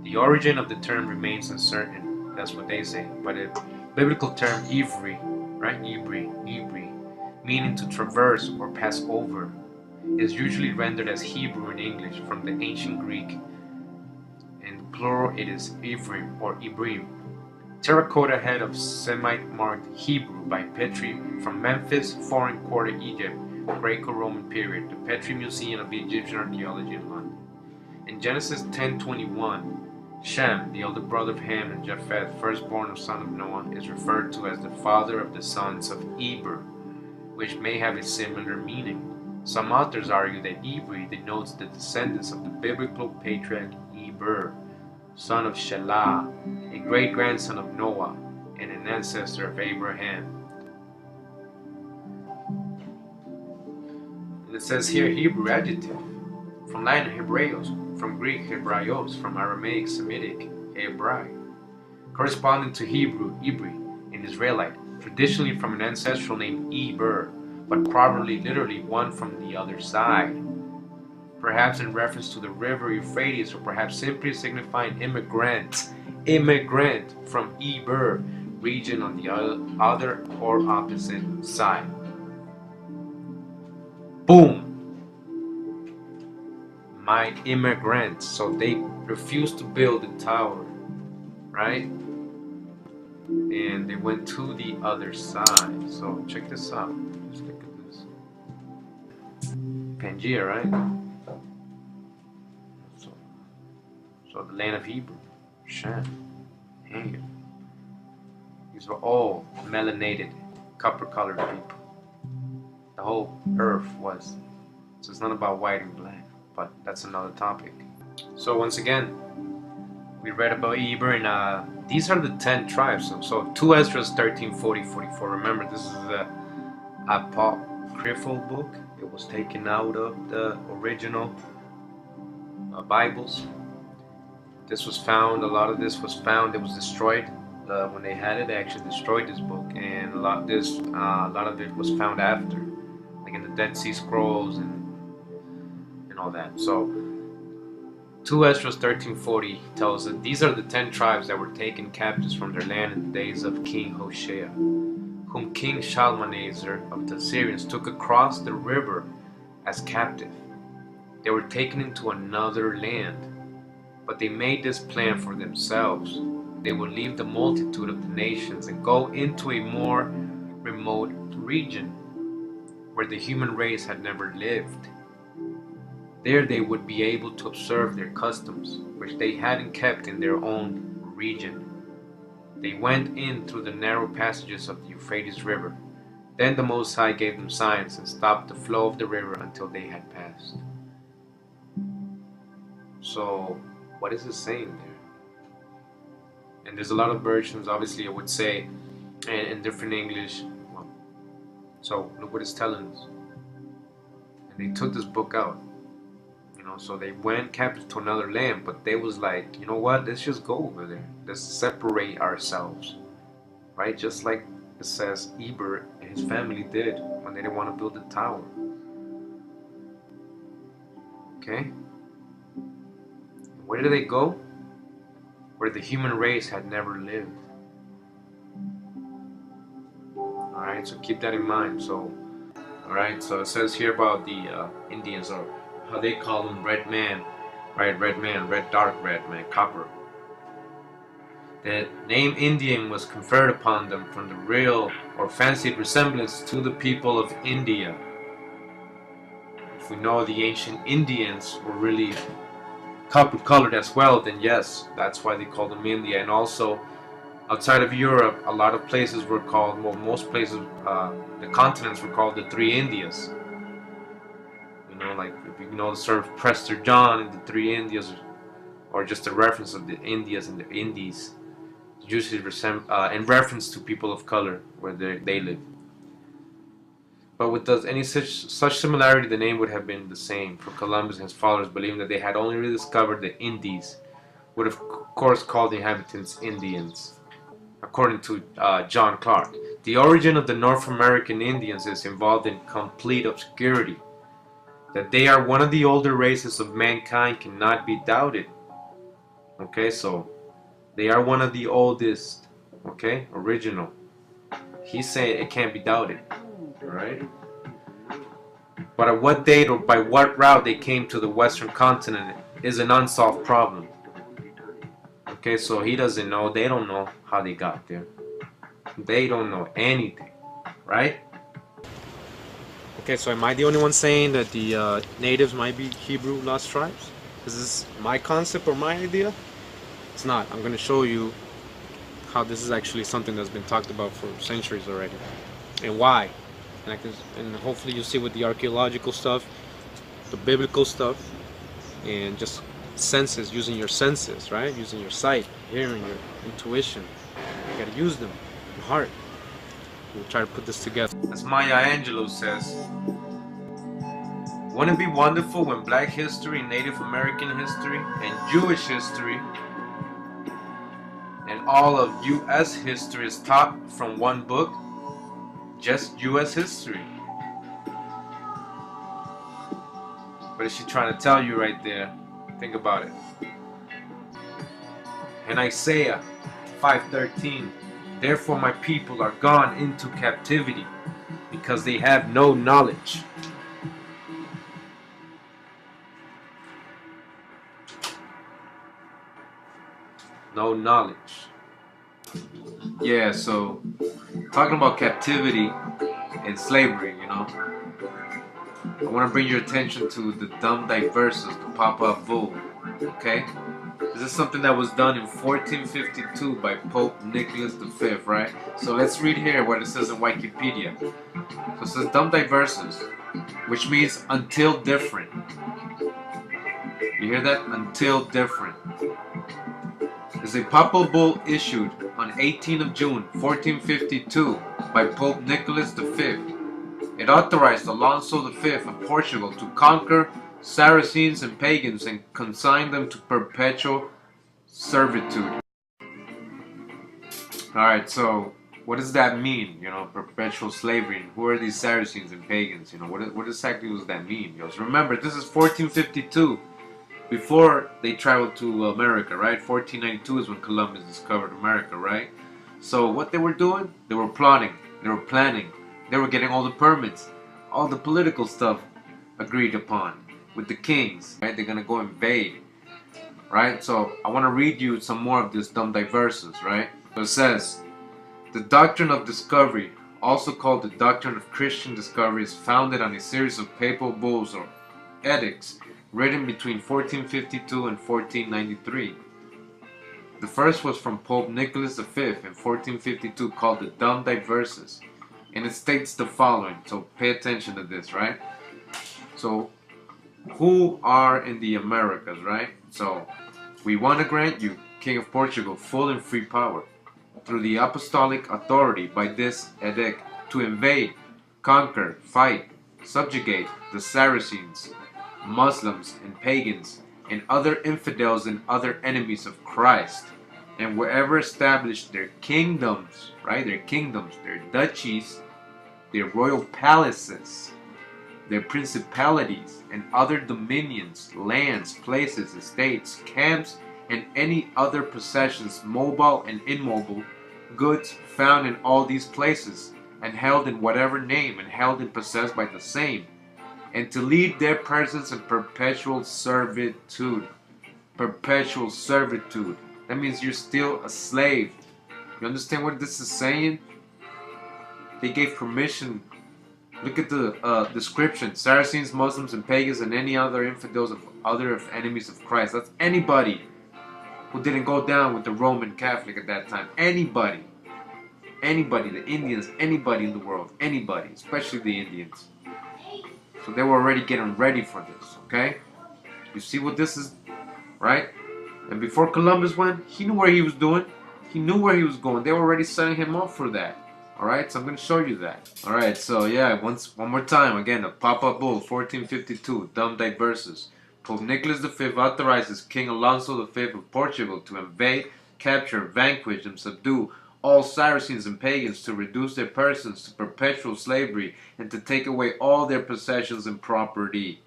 The origin of the term remains uncertain. That's what they say. But the biblical term Ivri, right? Ibri, meaning to traverse or pass over, is usually rendered as Hebrew in English from the ancient Greek. In plural, it is Ivrim or Ibrim. Terracotta head of Semite-marked Hebrew by Petrie from Memphis, Foreign Quarter, Egypt, Greco-Roman period, the Petrie Museum of Egyptian Archaeology in London. In Genesis 10:21, Shem, the elder brother of Ham and Japheth, firstborn of son of Noah, is referred to as the father of the sons of Eber, which may have a similar meaning. Some authors argue that Ibri denotes the descendants of the biblical patriarch Eber, son of Shelah, a great-grandson of Noah, and an ancestor of Abraham. it says here Hebrew adjective, from Latin Hebraeos, from Greek Hebraios, from Aramaic Semitic Hebrai, corresponding to Hebrew Ibri, an Israelite, traditionally from an ancestral name Eber, but probably literally one from the other side, perhaps in reference to the river Euphrates, or perhaps simply signifying immigrant from Eber region on the other or opposite side. Boom! My immigrants. So they refused to build the tower, right? And they went to the other side. So check this out. Just look at this. Pangaea, right? So the land of Hebrew, Shem, Ham. These were all melanated, copper-colored people. The whole earth was. So it's not about white and black, but that's another topic. So once again, we read about Eber, and these are the 10 tribes. So 2 Esdras 13:40-44. Remember, this is the apocryphal book. It was taken out of the original Bibles. This was found. A lot of this was found. It was destroyed when they had it. They actually destroyed this book, and a lot of it was found after, like in the Dead Sea Scrolls and all that. So 2 Esdras 13:40 tells us these are the 10 tribes that were taken captives from their land in the days of King Hoshea, whom King Shalmaneser of the Assyrians took across the river as captive. They were taken into another land, but they made this plan for themselves. They would leave the multitude of the nations and go into a more remote region where the human race had never lived. There they would be able to observe their customs, which they hadn't kept in their own region. They went in through the narrow passages of the Euphrates River. Then the Most High gave them signs and stopped the flow of the river until they had passed. So, what is it saying there? And there's a lot of versions, obviously, I would say, in different English. Well, so, look what it's telling us. And they took this book out. So they went captive to another land, but they was like, you know what, let's just go over there. Let's separate ourselves, right? Just like it says Eber and his family did when they didn't want to build the tower. Okay? Where did they go? Where the human race had never lived. Alright, so keep that in mind. So, alright, so it says here about the Indians, or how they call them red man, right? Red man, dark red man, copper. The name Indian was conferred upon them from the real or fancied resemblance to the people of India. If we know the ancient Indians were really copper colored as well, then yes, that's why they called them India. And also outside of Europe, a lot of places were called, well, most places, the continents were called the Three Indias. Like if you know the sort of Prester John and the Three Indias, or just a reference of the Indias and the Indies, usually in reference to people of color where they live. But with any such similarity, the name would have been the same. For Columbus and his followers, believing that they had only rediscovered the Indies, would of course call the inhabitants Indians. According to John Clark, the origin of the North American Indians is involved in complete obscurity. That they are one of the older races of mankind cannot be doubted. Okay, so they are one of the oldest, okay, original. He's saying it can't be doubted, alright? But at what date or by what route they came to the western continent is an unsolved problem. Okay, so he doesn't know, they don't know how they got there. They don't know anything, right? Okay, so am I the only one saying that the natives might be Hebrew lost tribes? Is this my concept or my idea? It's not. I'm going to show you how this is actually something that's been talked about for centuries already, and why. And hopefully you see with the archaeological stuff, the biblical stuff, and just senses, using your senses, right? Using your sight, hearing, your intuition. You got to use them, your heart. We'll try to put this together. As Maya Angelou says, Wouldn't it be wonderful when Black history, Native American history, and Jewish history, and all of U.S. history is taught from one book? Just U.S. history. What is she trying to tell you right there? Think about it. In Isaiah 5:13, therefore my people are gone into captivity because they have no knowledge. No knowledge. Yeah, so talking about captivity and slavery, you know, I want to bring your attention to the dumb diverses, the pop-up bull, okay? This is something that was done in 1452 by Pope Nicholas V, right? So let's read here what it says in Wikipedia. So it says dumb diverses, which means until different. You hear that? Until different. Is a papal bull issued on 18th of June 1452 by Pope Nicholas V. It authorized Alonso V of Portugal to conquer Saracens and pagans and consign them to perpetual servitude. Alright, so what does that mean? You know, perpetual slavery. And who are these Saracens and pagans? You know, what exactly does that mean? You know, so remember, this is 1452. Before they traveled to America, right? 1492 is when Columbus discovered America, right? So what they were doing? They were plotting. They were planning. They were getting all the permits. All the political stuff agreed upon with the kings, right? They're going to go invade, right? So I want to read you some more of this dumb diverses, right? So it says, the doctrine of discovery, also called the doctrine of Christian discovery, is founded on a series of papal bulls or edicts written between 1452 and 1493. The first was from Pope Nicholas V in 1452 called the Dumb Diverses, and it states the following, so pay attention to this, right? So, who are in the Americas, right? So, we want to grant you, King of Portugal, full and free power, through the apostolic authority by this edict, to invade, conquer, fight, subjugate the Saracens, Muslims and pagans, and other infidels and other enemies of Christ, and wherever established their kingdoms, right? Their kingdoms, their duchies, their royal palaces, their principalities, and other dominions, lands, places, estates, camps, and any other possessions, mobile and immobile, goods found in all these places, and held in whatever name, and held and possessed by the same, and to lead their persons in perpetual servitude. Perpetual servitude. That means you're still a slave. You understand what this is saying? They gave permission. Look at the description. Saracens, Muslims, and pagans, and any other infidels of other enemies of Christ. That's anybody who didn't go down with the Roman Catholic at that time. Anybody. Anybody. The Indians. Anybody in the world. Anybody. Especially the Indians. So they were already getting ready for this, okay? You see what this is, right? And before Columbus went, he knew where he was doing. He knew where he was going. They were already setting him up for that. Alright, so I'm going to show you that. Alright, so yeah, one more time. Again, the Papa Bull, 1452, Dumb Diverses. Pope Nicholas V authorizes King Alonso V of Portugal to invade, capture, vanquish, and subdue all Saracens and pagans, to reduce their persons to perpetual slavery, and to take away all their possessions and property.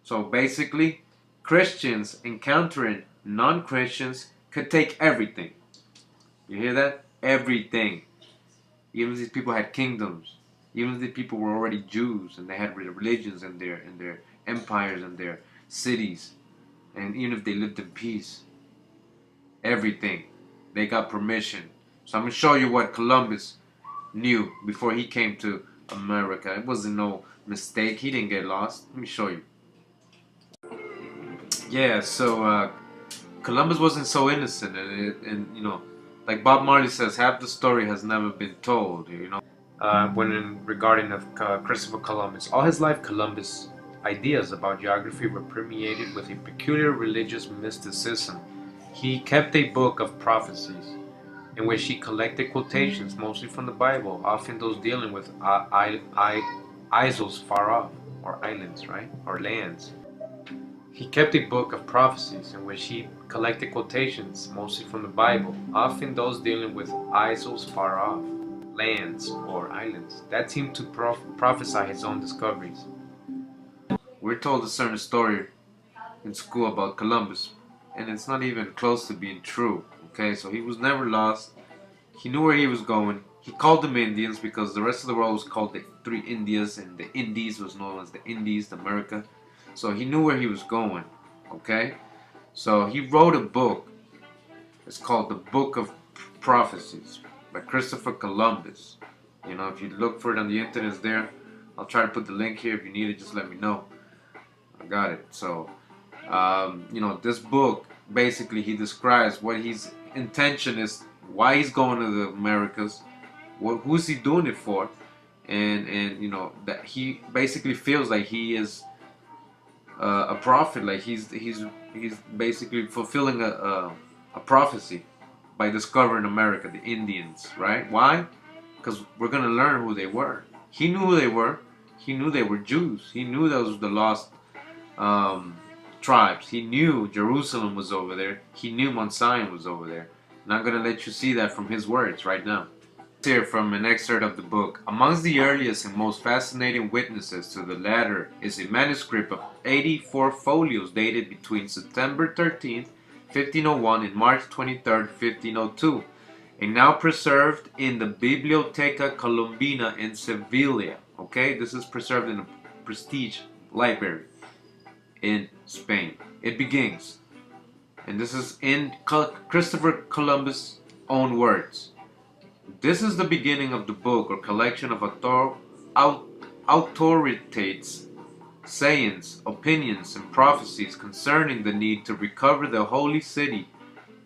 So basically, Christians encountering non-Christians could take everything. You hear that? Everything. Even if these people had kingdoms, even if these people were already Jews and they had religions in their empires and their cities, and even if they lived in peace, everything, they got permission. So I'm going to show you what Columbus knew before he came to America. It wasn't no mistake. He didn't get lost. Let me show you. Yeah, so Columbus wasn't so innocent, and you know, like Bob Marley says, half the story has never been told. You know, regarding Christopher Columbus, all his life, Columbus' ideas about geography were permeated with a peculiar religious mysticism. He kept a book of prophecies, in which he collected quotations, mostly from the Bible, often those dealing with isles far off, or islands, right? Or lands. He kept a book of prophecies in which he collected quotations, mostly from the Bible, often those dealing with isles far off, lands or islands, that seemed to prophesy his own discoveries. We're told a certain story in school about Columbus, and it's not even close to being true. Okay, so he was never lost. He knew where he was going. He called them Indians because the rest of the world was called the Three Indias, and the Indies was known as the Indies, America. So he knew where he was going. Okay, so he wrote a book. It's called the Book of Prophecies by Christopher Columbus. You know, if you look for it on the internet, it's there. I'll try to put the link here. If you need it, just let me know. I got it. So, you know, this book, basically he describes what his intention is, why he's going to the Americas, who's he doing it for, and you know, that he basically feels like he is a prophet, like he's basically fulfilling a prophecy by discovering America, the Indians, right? Why? Because we're gonna learn who they were. He knew who they were. He knew they were Jews. He knew those were the lost tribes. He knew Jerusalem was over there. He knew Mount Zion was over there. And I'm going to let you see that from his words right now. Here from an excerpt of the book. Amongst the earliest and most fascinating witnesses to the latter is a manuscript of 84 folios dated between September 13th, 1501 and March 23rd, 1502, and now preserved in the Biblioteca Colombina in Sevilla. Okay, this is preserved in a prestige library in Spain. It begins, and this is in Christopher Columbus' own words. This is the beginning of the book or collection of authorities, sayings, opinions, and prophecies concerning the need to recover the holy city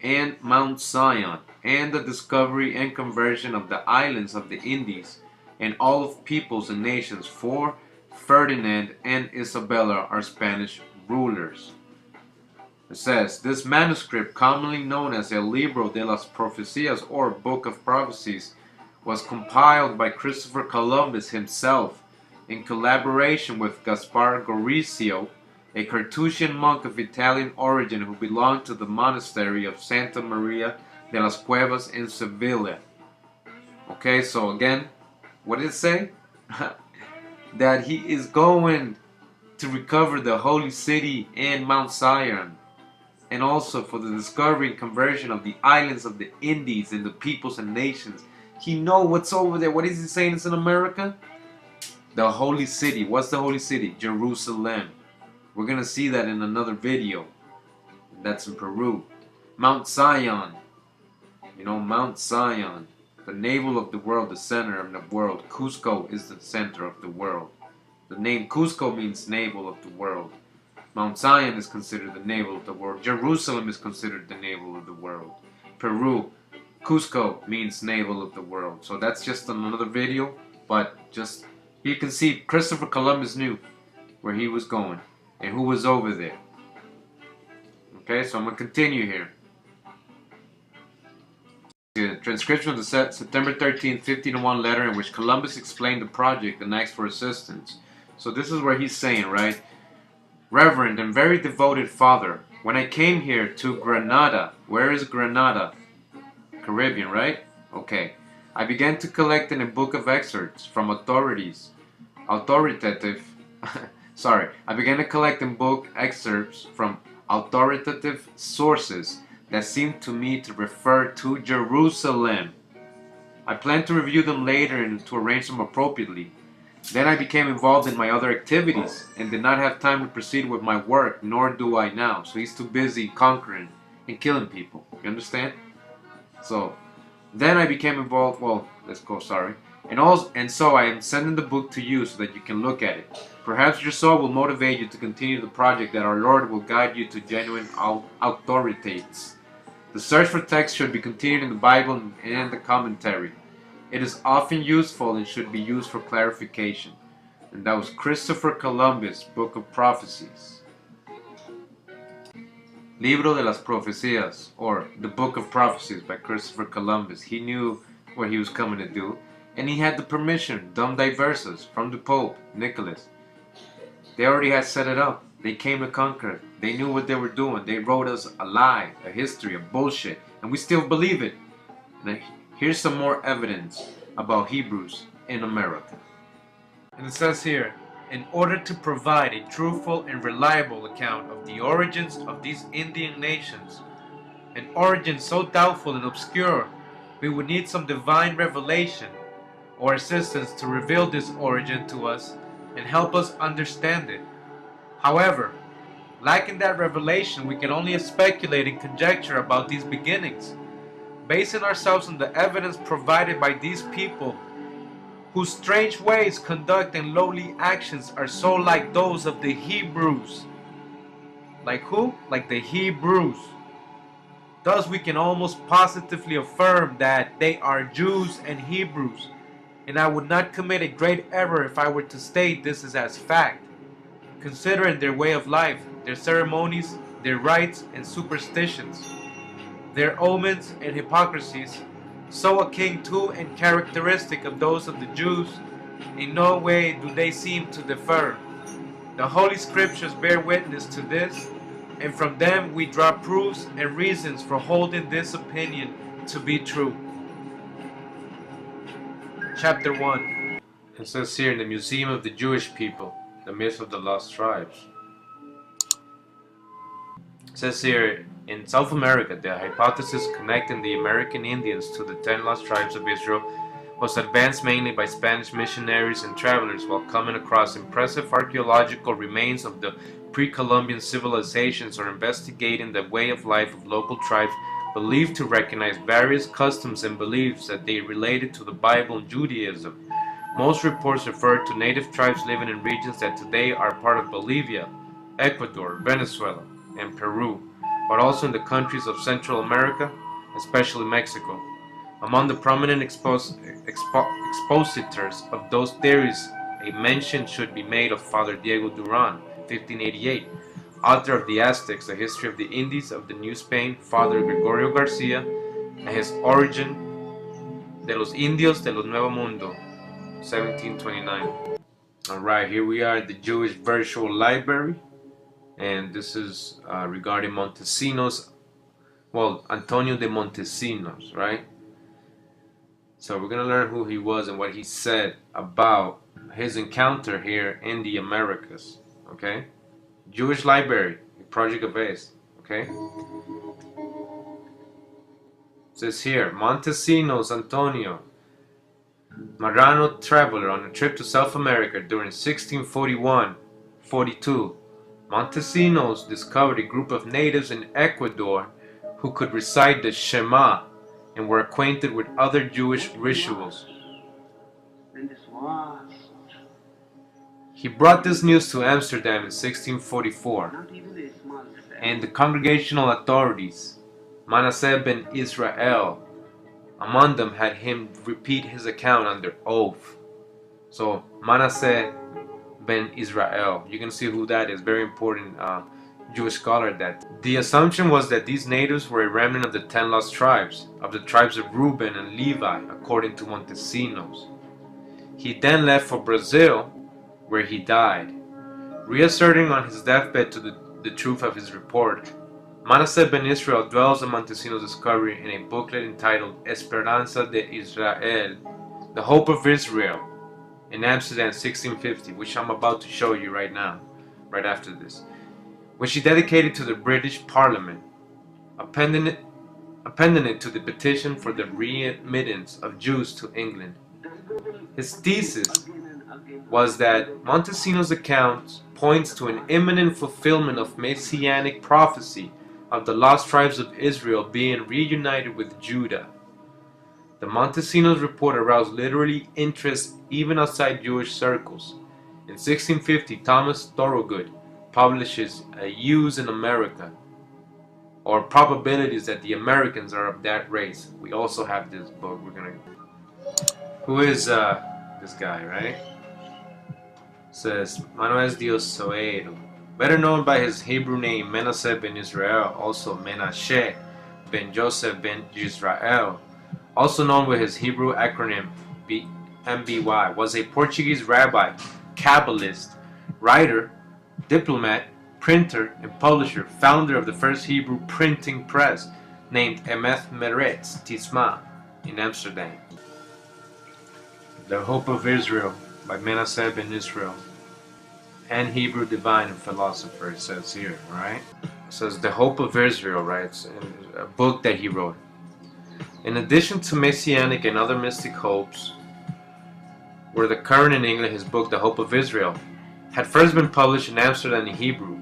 and Mount Zion, and the discovery and conversion of the islands of the Indies and all of peoples and nations, for Ferdinand and Isabella are Spanish rulers. It says, this manuscript, commonly known as El Libro de las Profecías or Book of Prophecies, was compiled by Christopher Columbus himself in collaboration with Gaspar Gorizio, a Carthusian monk of Italian origin who belonged to the monastery of Santa Maria de las Cuevas in Sevilla. Okay, so again, what did it say? That he is going to recover the holy city and Mount Zion, and also for the discovery and conversion of the islands of the Indies and the peoples and nations. He knows what's over there. What is he saying is in America? The holy city. What's the holy city? Jerusalem. We're going to see that in another video. That's in Peru. Mount Zion. You know, Mount Zion. The navel of the world, the center of the world. Cusco is the center of the world. The name Cusco means navel of the world. Mount Zion is considered the navel of the world. Jerusalem is considered the navel of the world. Peru, Cusco means navel of the world. So that's just another video, but just you can see Christopher Columbus knew where he was going and who was over there. Okay, so I'm going to continue here. The transcription of the September 13, 1501 letter in which Columbus explained the project and asked for assistance. So this is where he's saying, right? Reverend and very devoted Father, when I came here to Granada, where is Granada? Caribbean, right? Okay. I began to collect in a book of excerpts from authoritative sources that seemed to me to refer to Jerusalem. I plan to review them later and to arrange them appropriately. Then I became involved in my other activities and did not have time to proceed with my work, nor do I now. So he's too busy conquering and killing people. You understand? So then I became involved, and so I am sending the book to you so that you can look at it. Perhaps your soul will motivate you to continue the project, that our Lord will guide you to genuine authorities. The search for text should be continued in the Bible and the commentary. It is often useful and should be used for clarification. And that was Christopher Columbus' Book of Prophecies. Libro de las Profecías, or the Book of Prophecies by Christopher Columbus. He knew what he was coming to do, and he had the permission, dum diversas, from the Pope, Nicholas. They already had set it up. They came to conquer. They knew what they were doing. They wrote us a lie, a history, a bullshit, and we still believe it. Now, here's some more evidence about Hebrews in America. And it says here, in order to provide a truthful and reliable account of the origins of these Indian nations, an origin so doubtful and obscure, we would need some divine revelation or assistance to reveal this origin to us and help us understand it. However, lacking that revelation, we can only speculate and conjecture about these beginnings, basing ourselves on the evidence provided by these people whose strange ways, conduct, and lowly actions are so like those of the Hebrews. Like who? Like the Hebrews. Thus we can almost positively affirm that they are Jews and Hebrews, and I would not commit a great error if I were to state this as fact, considering their way of life, their ceremonies, their rites and superstitions, their omens and hypocrisies, so akin to and characteristic of those of the Jews. In no way do they seem to differ. The Holy Scriptures bear witness to this, and from them we draw proofs and reasons for holding this opinion to be true. Chapter 1. It says here, in the Museum of the Jewish People, the myth of the lost tribes. It says here, in South America, the hypothesis connecting the American Indians to the 10 lost tribes of Israel was advanced mainly by Spanish missionaries and travelers while coming across impressive archaeological remains of the pre-Columbian civilizations or investigating the way of life of local tribes believed to recognize various customs and beliefs that they related to the Bible and Judaism. Most reports refer to native tribes living in regions that today are part of Bolivia, Ecuador, Venezuela, and Peru, but also in the countries of Central America, especially Mexico. Among the prominent expositors of those theories, a mention should be made of Father Diego Duran, 1588, author of The Aztecs, A History of the Indies of the New Spain, Father Gregorio Garcia, and his Origin de los Indios de los Nuevo Mundo, 1729. Alright, here we are at the Jewish Virtual Library, and this is regarding Montesinos, well, Antonio de Montesinos, right? So we're going to learn who he was and what he said about his encounter here in the Americas, okay? Jewish Library, Project of Ace, okay? It says here, Montesinos Antonio, Marrano traveler on a trip to South America during 1641-42. Montesinos discovered a group of natives in Ecuador who could recite the Shema and were acquainted with other Jewish rituals. He brought this news to Amsterdam in 1644, and the congregational authorities, Manasseh ben Israel, among them, had him repeat his account under oath. So Manasseh ben Israel, you can see who that is, very important Jewish scholar. That the assumption was that these natives were a remnant of the 10 lost tribes, of the tribes of Reuben and Levi, according to Montesinos. He then left for Brazil, where he died, reasserting on his deathbed to the truth of his report. Manasseh ben Israel dwells on Montesinos' discovery in a booklet entitled Esperanza de Israel, The Hope of Israel, in Amsterdam 1650, which I'm about to show you right now, right after this, which he dedicated to the British Parliament, appending it to the petition for the readmittance of Jews to England. His thesis was that Montesinos' account points to an imminent fulfillment of messianic prophecy of the lost tribes of Israel being reunited with Judah. The Montesinos report aroused literary interest even outside Jewish circles. In 1650, Thomas Thorogood publishes A Use in America, or Probabilities that the Americans are of that race. We also have this book. Who is this guy, right? Says Manuel Dios Soeiro, better known by his Hebrew name Manasseh ben Israel, also Menashe ben Joseph ben Israel, also known with his Hebrew acronym MBY, was a Portuguese rabbi, Kabbalist, writer, diplomat, printer, and publisher, founder of the first Hebrew printing press, named Emeth Meretz Tisma in Amsterdam. The Hope of Israel by Manasseh ben Israel, and Hebrew divine and philosopher, it says here, right? It says The Hope of Israel, right? It's a book that he wrote. In addition to messianic and other mystic hopes, were the current in English, his book The Hope of Israel had first been published in Amsterdam in Hebrew,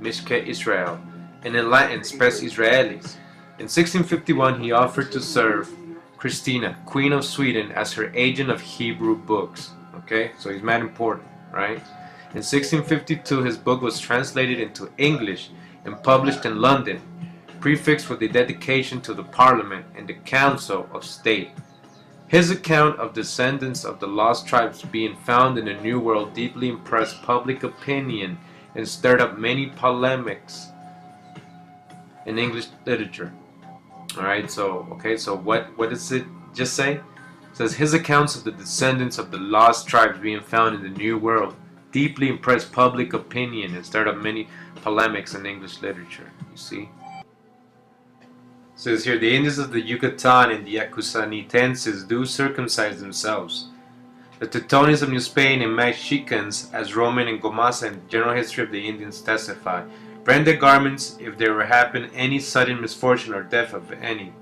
Mishke Israel, and in Latin, Spes Israelis. In 1651, he offered to serve Christina, Queen of Sweden, as her agent of Hebrew books. Okay, so he's mad important, right? In 1652, his book was translated into English and published in London, prefixed with the dedication to the Parliament and the Council of State. His account of descendants of the lost tribes being found in the New World deeply impressed public opinion and stirred up many polemics in English literature. Alright, so what does it just say? It says his accounts of the descendants of the lost tribes being found in the New World deeply impressed public opinion and stirred up many polemics in English literature. You see? It says here, the Indians of the Yucatan and the Acusanitenses do circumcise themselves. The Teutones of New Spain and Mexicans, as Roman and Gomasa and general history of the Indians testify, rend their garments if there were happen any sudden misfortune or death of any.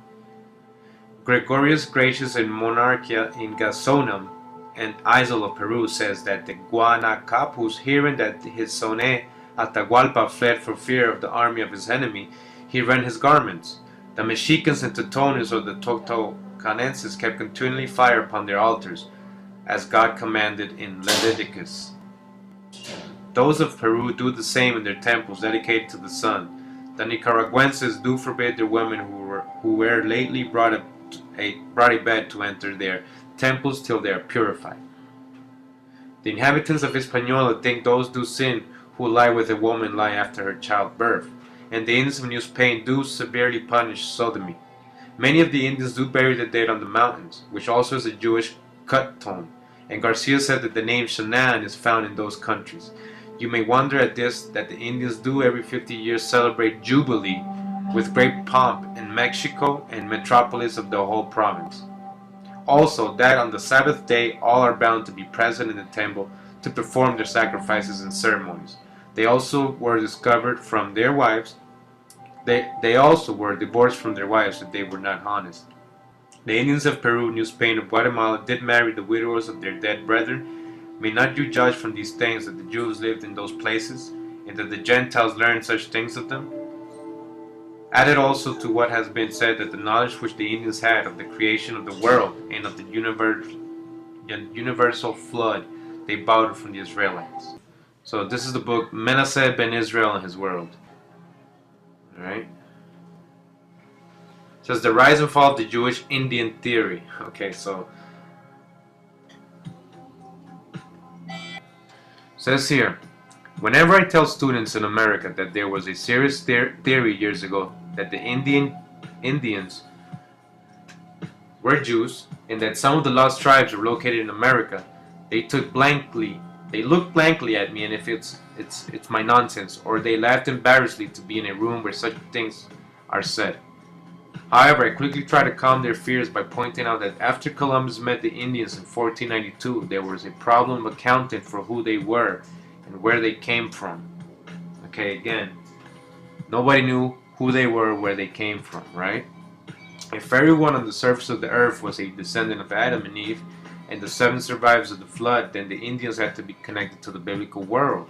Gregorius Gracious in Monarchia in Gasonum and Isle of Peru says that the Guanacapus, hearing that his Sone Atahualpa fled for fear of the army of his enemy, he rent his garments. The Mexicans and Teutones or the Totocanenses kept continually fire upon their altars, as God commanded in Leviticus. Those of Peru do the same in their temples dedicated to the sun. The Nicaraguenses do forbid their women who were lately brought a bed to enter their temples till they are purified. The inhabitants of Hispaniola think those do sin who lie with a woman lie after her childbirth, and the Indians of New Spain do severely punish sodomy. Many of the Indians do bury the dead on the mountains, which also is a Jewish cut tone, and Garcia said that the name Shanaan is found in those countries. You may wonder at this, that the Indians do every 50 years celebrate Jubilee with great pomp in Mexico and metropolis of the whole province. Also, that on the Sabbath day all are bound to be present in the temple to perform their sacrifices and ceremonies. They also were discovered from their wives. They also were divorced from their wives if they were not honest. The Indians of Peru, New Spain, and Guatemala did marry the widows of their dead brethren. May not you judge from these things that the Jews lived in those places, and that the Gentiles learned such things of them? Added also to what has been said that the knowledge which the Indians had of the creation of the world and of the universal flood they borrowed from the Israelites. So this is the book Manasseh ben Israel and His World. Alright? It says the rise and fall of the Jewish Indian theory. Okay, so it says here, whenever I tell students in America that there was a serious theory years ago that the Indians were Jews and that some of the lost tribes were located in America, they looked blankly at me, and if it's my nonsense, or they laughed embarrassedly to be in a room where such things are said. However, I quickly tried to calm their fears by pointing out that after Columbus met the Indians in 1492, there was a problem accounting for who they were and where they came from. Okay, again, nobody knew who they were, where they came from, right? If everyone on the surface of the earth was a descendant of Adam and Eve, and the 7 survivors of the flood, then the Indians had to be connected to the biblical world.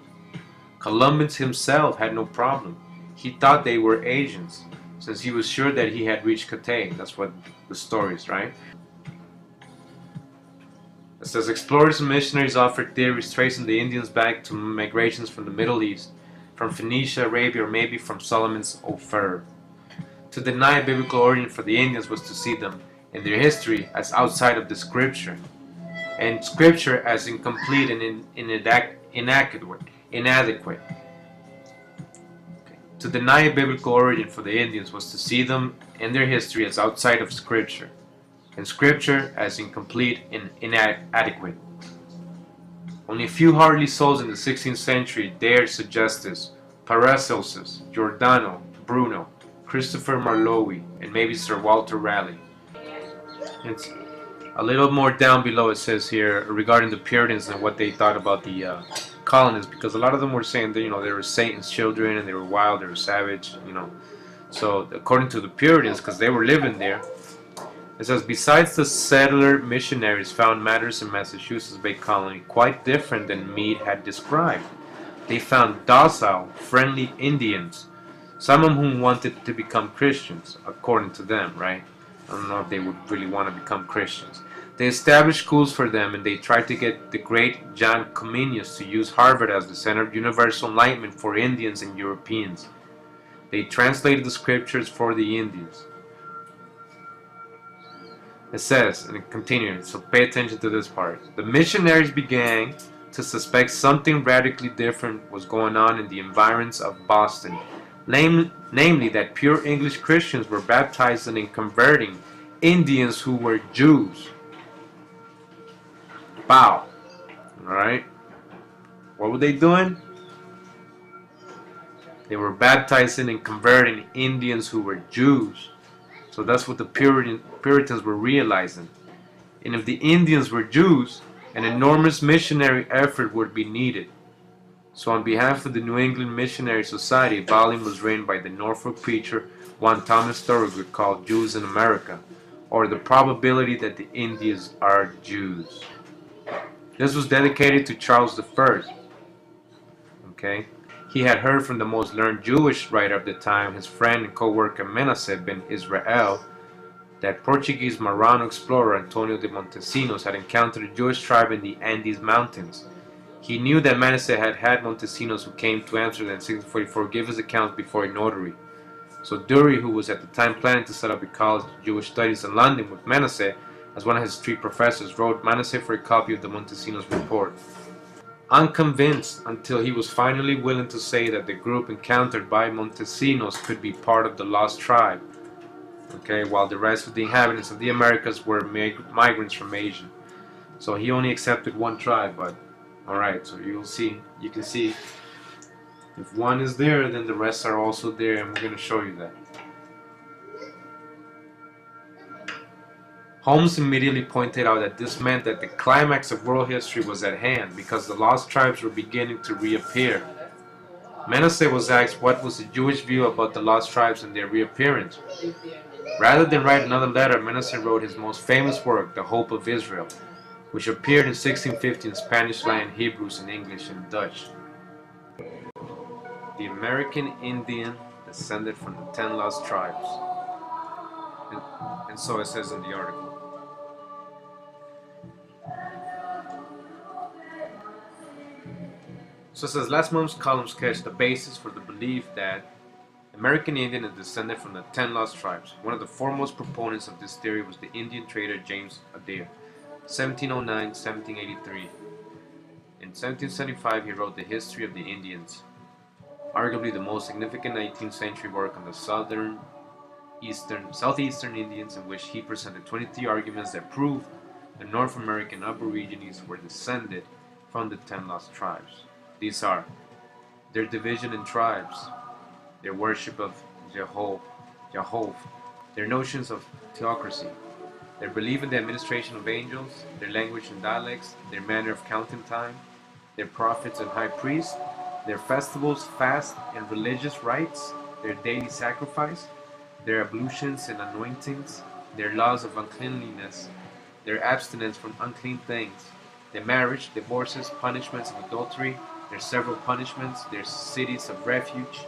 Columbus himself had no problem. He thought they were Asians, since he was sure that he had reached Cathay. That's what the story is, right? It says explorers and missionaries offered theories tracing the Indians back to migrations from the Middle East, from Phoenicia, Arabia, or maybe from Solomon's Ophir. To deny a biblical origin for the Indians was to see them in their history as outside of the Scripture, and Scripture as incomplete and inadequate. To deny a biblical origin for the Indians was to see them and their history as outside of Scripture, and Scripture as incomplete and inadequate. Only a few hardy souls in the 16th century dared suggest this. Paracelsus, Giordano Bruno, Christopher Marlowe, and maybe Sir Walter Raleigh. It's a little more down below. It says here regarding the Puritans and what they thought about the colonists, because a lot of them were saying that they were Satan's children and they were wild, they were savage. So according to the Puritans, because they were living there, it says, besides the settler missionaries found matters in Massachusetts Bay Colony quite different than Meade had described. They found docile, friendly Indians, some of whom wanted to become Christians, according to them, right? I don't know if they would really want to become Christians. They established schools for them, and they tried to get the great John Comenius to use Harvard as the center of universal enlightenment for Indians and Europeans. They translated the scriptures for the Indians. It says, and it continues, so pay attention to this part. The missionaries began to suspect something radically different was going on in the environs of Boston, namely that pure English Christians were baptizing and converting Indians who were Jews. Wow. Alright. What were they doing? They were baptizing and converting Indians who were Jews. So that's what the Puritans were realizing. And if the Indians were Jews, an enormous missionary effort would be needed. So on behalf of the New England Missionary Society, a volume was written by the Norfolk preacher one Thomas Thorogood called Jews in America, or the probability that the Indians are Jews. This was dedicated to Charles I. Okay? He had heard from the most learned Jewish writer of the time, his friend and co-worker Manasseh ben Israel, that Portuguese Marrano explorer Antonio de Montesinos had encountered a Jewish tribe in the Andes Mountains. He knew that Manasseh had had Montesinos who came to Amsterdam in 1644 give his accounts before a notary. So Dury, who was at the time planning to set up a college of Jewish studies in London with Manasseh as one of his 3 professors, wrote Manasseh for a copy of the Montesinos report. Unconvinced until he was finally willing to say that the group encountered by Montesinos could be part of the lost tribe, okay, while the rest of the inhabitants of the Americas were migrants from Asia. So he only accepted one tribe, but alright, so you can see if one is there, then the rest are also there, and we're going to show you that. Holmes immediately pointed out that this meant that the climax of world history was at hand, because the lost tribes were beginning to reappear. Manasseh was asked what was the Jewish view about the lost tribes and their reappearance. Rather than write another letter, Manasseh wrote his most famous work, The Hope of Israel, which appeared in 1650 in Spanish, Latin, Hebrews, and English and Dutch. The American Indian descended from the 10 lost tribes. And so it says in the article. So it says, last month's column sketched the basis for the belief that American Indian is descended from the 10 lost tribes. One of the foremost proponents of this theory was the Indian trader James Adair, 1709-1783. In 1775, he wrote The History of the Indians, arguably the most significant 19th century work on the southeastern Indians, in which he presented 23 arguments that prove the North American Aborigines were descended from the 10 lost tribes. These are their division in tribes, their worship of Jehovah, their notions of theocracy, their belief in the administration of angels, their language and dialects, their manner of counting time, their prophets and high priests, their festivals, fast, and religious rites, their daily sacrifice, their ablutions and anointings, their laws of uncleanliness, their abstinence from unclean things, their marriage, divorces, punishments of adultery, their several punishments, their cities of refuge,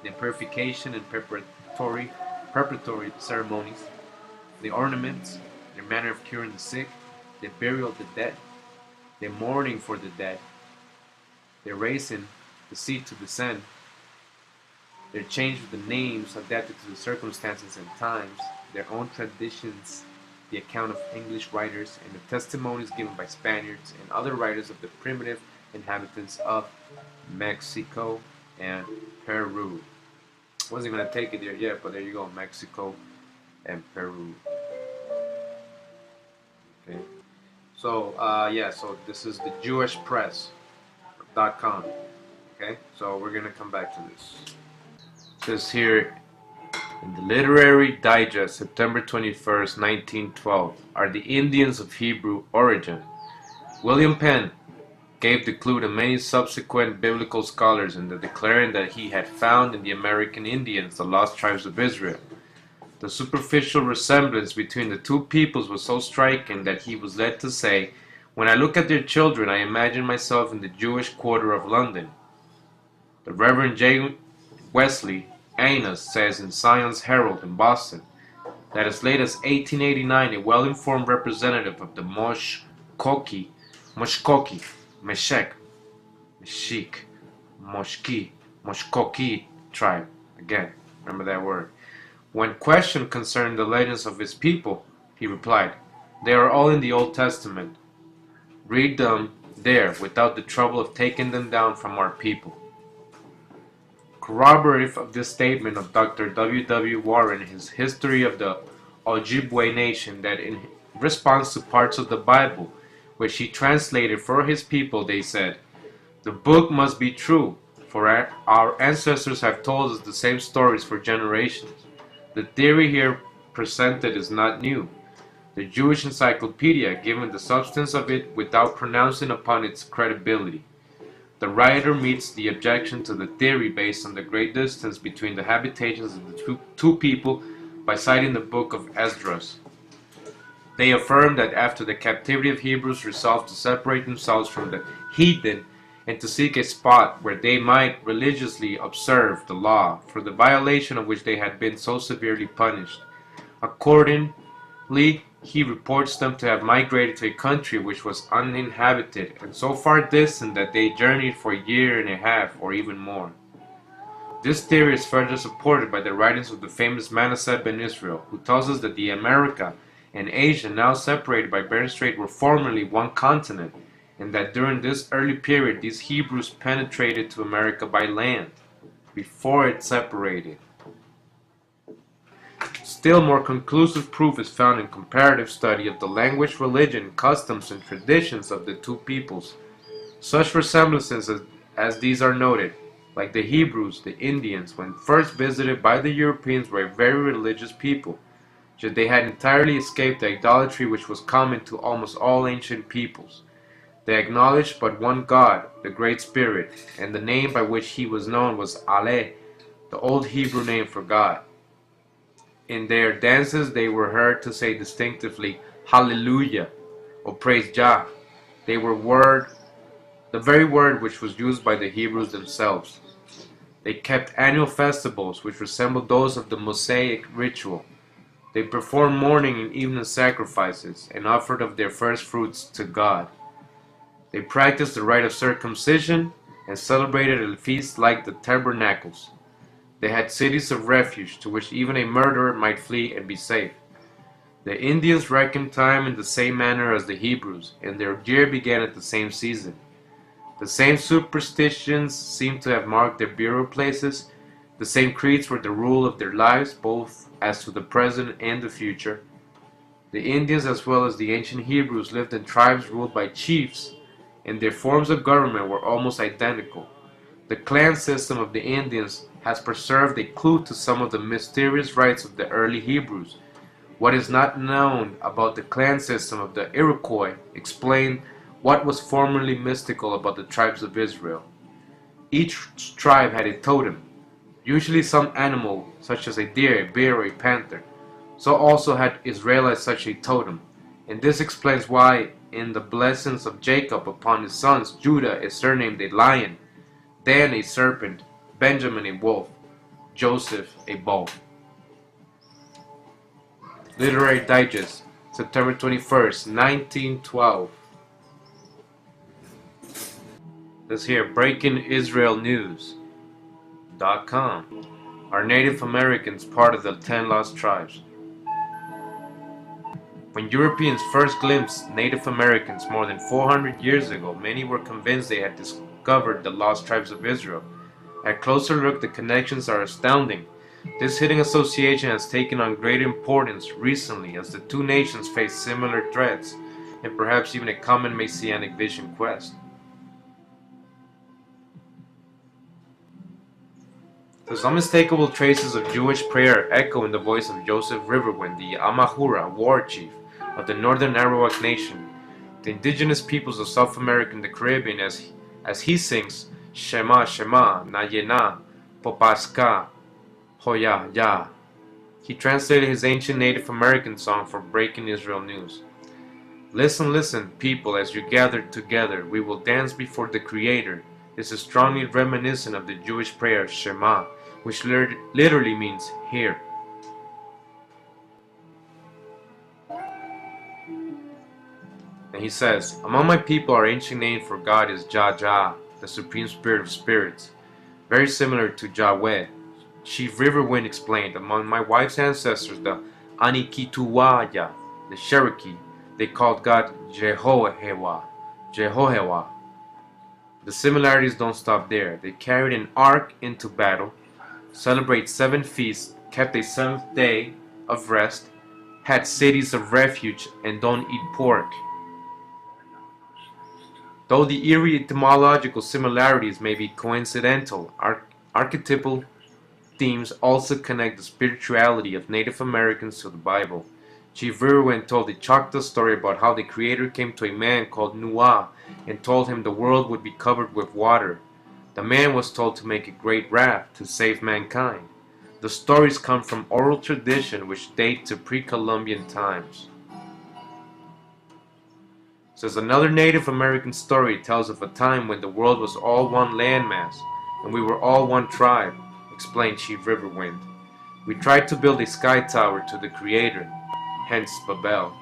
their purification and preparatory ceremonies, the ornaments, their manner of curing the sick, their burial of the dead, their mourning for the dead, their raising the seed to descend, their change of the names adapted to the circumstances and times, their own traditions, the account of English writers, and the testimonies given by Spaniards and other writers of the primitive inhabitants of Mexico and Peru. Wasn't going to take it there yet, but there you go, Mexico and Peru. Okay. So yeah, so this is the JewishPress.com. Okay, so we're gonna come back to this. It says here in the Literary Digest, September 21st, 1912, are the Indians of Hebrew origin. William Penn gave the clue to many subsequent biblical scholars in the declaring that he had found in the American Indians the lost tribes of Israel. The superficial resemblance between the two peoples was so striking that he was led to say, "When I look at their children, I imagine myself in the Jewish quarter of London." The Reverend J. Wesley Anas says in Zion's Herald in Boston that as late as 1889, a well-informed representative of the Moshkoki, Meshek, Moshkoki tribe, again, remember that word, when questioned concerning the legends of his people, he replied, "They are all in the Old Testament. Read them there without the trouble of taking them down from our people." Corroborative of this statement of Dr. W. W. Warren, his History of the Ojibwe Nation, that in response to parts of the Bible, which he translated for his people, they said, "The book must be true, for our ancestors have told us the same stories for generations. The theory here presented is not new. The Jewish Encyclopedia given the substance of it without pronouncing upon its credibility. The writer meets the objection to the theory based on the great distance between the habitations of the two people by citing the book of Esdras. They affirm that after the captivity of Hebrews resolved to separate themselves from the heathen and to seek a spot where they might religiously observe the law, for the violation of which they had been so severely punished. Accordingly, he reports them to have migrated to a country which was uninhabited and so far distant that they journeyed for a year and a half or even more. This theory is further supported by the writings of the famous Manasseh ben Israel, who tells us that the America and Asia, now separated by Bering Strait, were formerly one continent, and that during this early period these Hebrews penetrated to America by land, before it separated. Still more conclusive proof is found in comparative study of the language, religion, customs, and traditions of the two peoples. Such resemblances as these are noted, like the Hebrews, the Indians, when first visited by the Europeans, were a very religious people, yet they had entirely escaped the idolatry which was common to almost all ancient peoples. They acknowledged but one God, the Great Spirit, and the name by which he was known was Ale, the old Hebrew name for God. In their dances they were heard to say distinctively, "Hallelujah," or "Praise Jah." They were the very word which was used by the Hebrews themselves. They kept annual festivals which resembled those of the Mosaic ritual. They performed morning and evening sacrifices and offered of their first fruits to God. They practiced the rite of circumcision and celebrated a feast like the tabernacles. They had cities of refuge to which even a murderer might flee and be safe. The Indians reckoned time in the same manner as the Hebrews, and their year began at the same season. The same superstitions seem to have marked their burial places. The same creeds were the rule of their lives, both as to the present and the future. The Indians, as well as the ancient Hebrews, lived in tribes ruled by chiefs, and their forms of government were almost identical. The clan system of the Indians has preserved a clue to some of the mysterious rites of the early Hebrews. What is not known about the clan system of the Iroquois explains what was formerly mystical about the tribes of Israel. Each tribe had a totem, usually some animal such as a deer, a bear, or a panther. So also had Israelites such a totem, and this explains why in the blessings of Jacob upon his sons, Judah is surnamed a lion, Dan a serpent, Benjamin a wolf, Joseph a bull. Literary Digest, September 21st, 1912. Let's hear BreakingIsraelNews.com. Are Native Americans part of the 10 lost tribes? When Europeans first glimpsed Native Americans more than 400 years ago, many were convinced they had discovered the lost tribes of Israel. At closer look, the connections are astounding. This hidden association has taken on great importance recently as the two nations face similar threats. and perhaps even a common messianic vision quest. Those unmistakable traces of Jewish prayer echo in the voice of Joseph Riverwind, the Amahura war chief of the Northern Arawak Nation, the indigenous peoples of South America and the Caribbean, as he sings Shema Shema Nayena Popaska Hoya Ya. He translated his ancient Native American song for breaking Israel news. Listen, listen, people, as you gather together, we will dance before the Creator. This is strongly reminiscent of the Jewish prayer Shema, which literally means hear. And he says, among my people, our ancient name for God is Jah, the Supreme Spirit of Spirits, very similar to Yahweh. Chief Riverwind explained, among my wife's ancestors, the Anikituwaya, the Cherokee, they called God Jehoahewah. The similarities don't stop there. They carried an ark into battle, celebrate 7 feasts, kept a 7th day of rest, had cities of refuge, and don't eat pork. Though the eerie etymological similarities may be coincidental, archetypal themes also connect the spirituality of Native Americans to the Bible. Chief Riverwind told the Choctaw story about how the Creator came to a man called Nuah and told him the world would be covered with water. The man was told to make a great raft to save mankind. The stories come from oral tradition which date to pre-Columbian times. Says another Native American story tells of a time when the world was all one landmass and we were all one tribe, explained Chief Riverwind. We tried to build a sky tower to the Creator, hence Babel,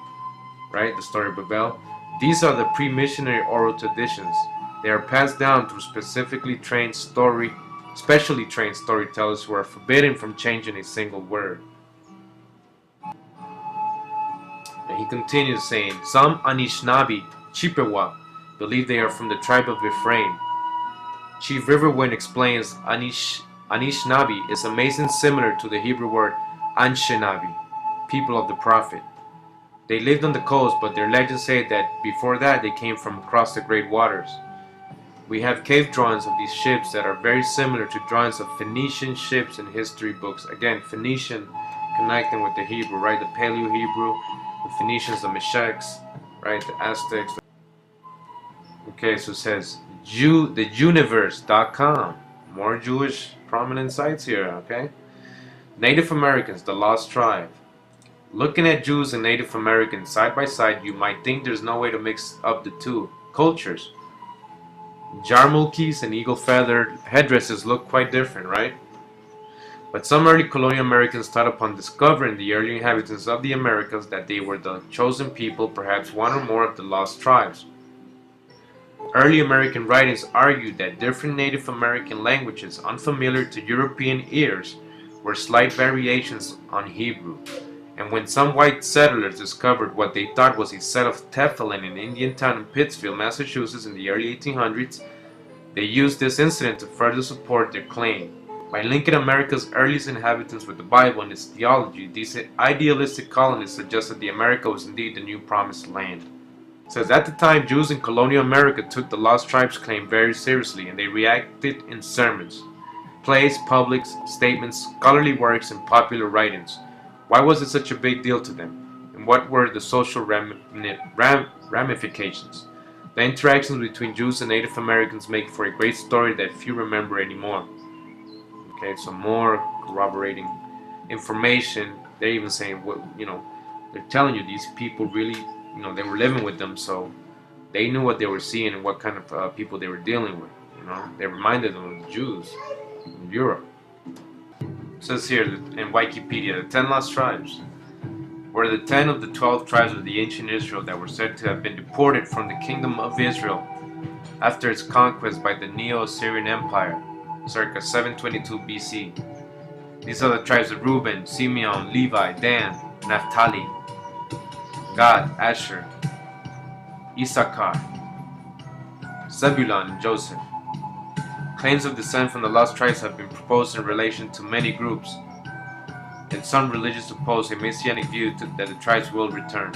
right? The story of Babel. These are the pre-missionary oral traditions. They are passed down through specially trained storytellers who are forbidden from changing a single word. And he continues saying, some Anishinaabe, Chippewa, believe they are from the tribe of Ephraim. Chief Riverwind explains Anishinaabe is amazingly similar to the Hebrew word Anshenabi, people of the prophet. They lived on the coast, but their legends say that before that they came from across the great waters. We have cave drawings of these ships that are very similar to drawings of Phoenician ships in history books. Again, Phoenician connecting with the Hebrew, right? The Paleo-Hebrew, the Phoenicians, the Meshechs, right? The Aztecs. Okay, so it says theuniverse.com. More Jewish prominent sites here, okay? Native Americans, the lost tribe. Looking at Jews and Native Americans side by side, you might think there's no way to mix up the two cultures. Jarmulkes and eagle-feathered headdresses look quite different, right? But some early colonial Americans thought upon discovering the early inhabitants of the Americas that they were the chosen people, perhaps one or more of the lost tribes. Early American writings argued that different Native American languages, unfamiliar to European ears, were slight variations on Hebrew. And when some white settlers discovered what they thought was a set of tefillin in an Indian town in Pittsfield, Massachusetts in the early 1800s, they used this incident to further support their claim. By linking America's earliest inhabitants with the Bible and its theology, these idealistic colonists suggested the America was indeed the new promised land. It says, at the time, Jews in colonial America took the lost tribes claim very seriously, and they reacted in sermons, plays, publics, statements, scholarly works, and popular writings. Why was it such a big deal to them? And what were the social ramifications? The interactions between Jews and Native Americans make for a great story that few remember anymore. Okay, so more corroborating information. They're even saying, well, they're telling you these people really, they were living with them, so they knew what they were seeing and what kind of people they were dealing with. They reminded them of the Jews in Europe. It says here in Wikipedia, the 10 lost tribes were the 10 of the 12 tribes of the ancient Israel that were said to have been deported from the kingdom of Israel after its conquest by the Neo-Assyrian Empire, circa 722 BC. These are the tribes of Reuben, Simeon, Levi, Dan, Naphtali, Gad, Asher, Issachar, Zebulun, and Joseph. Claims of descent from the lost tribes have been proposed in relation to many groups, and some religions oppose a messianic view that the tribes will return.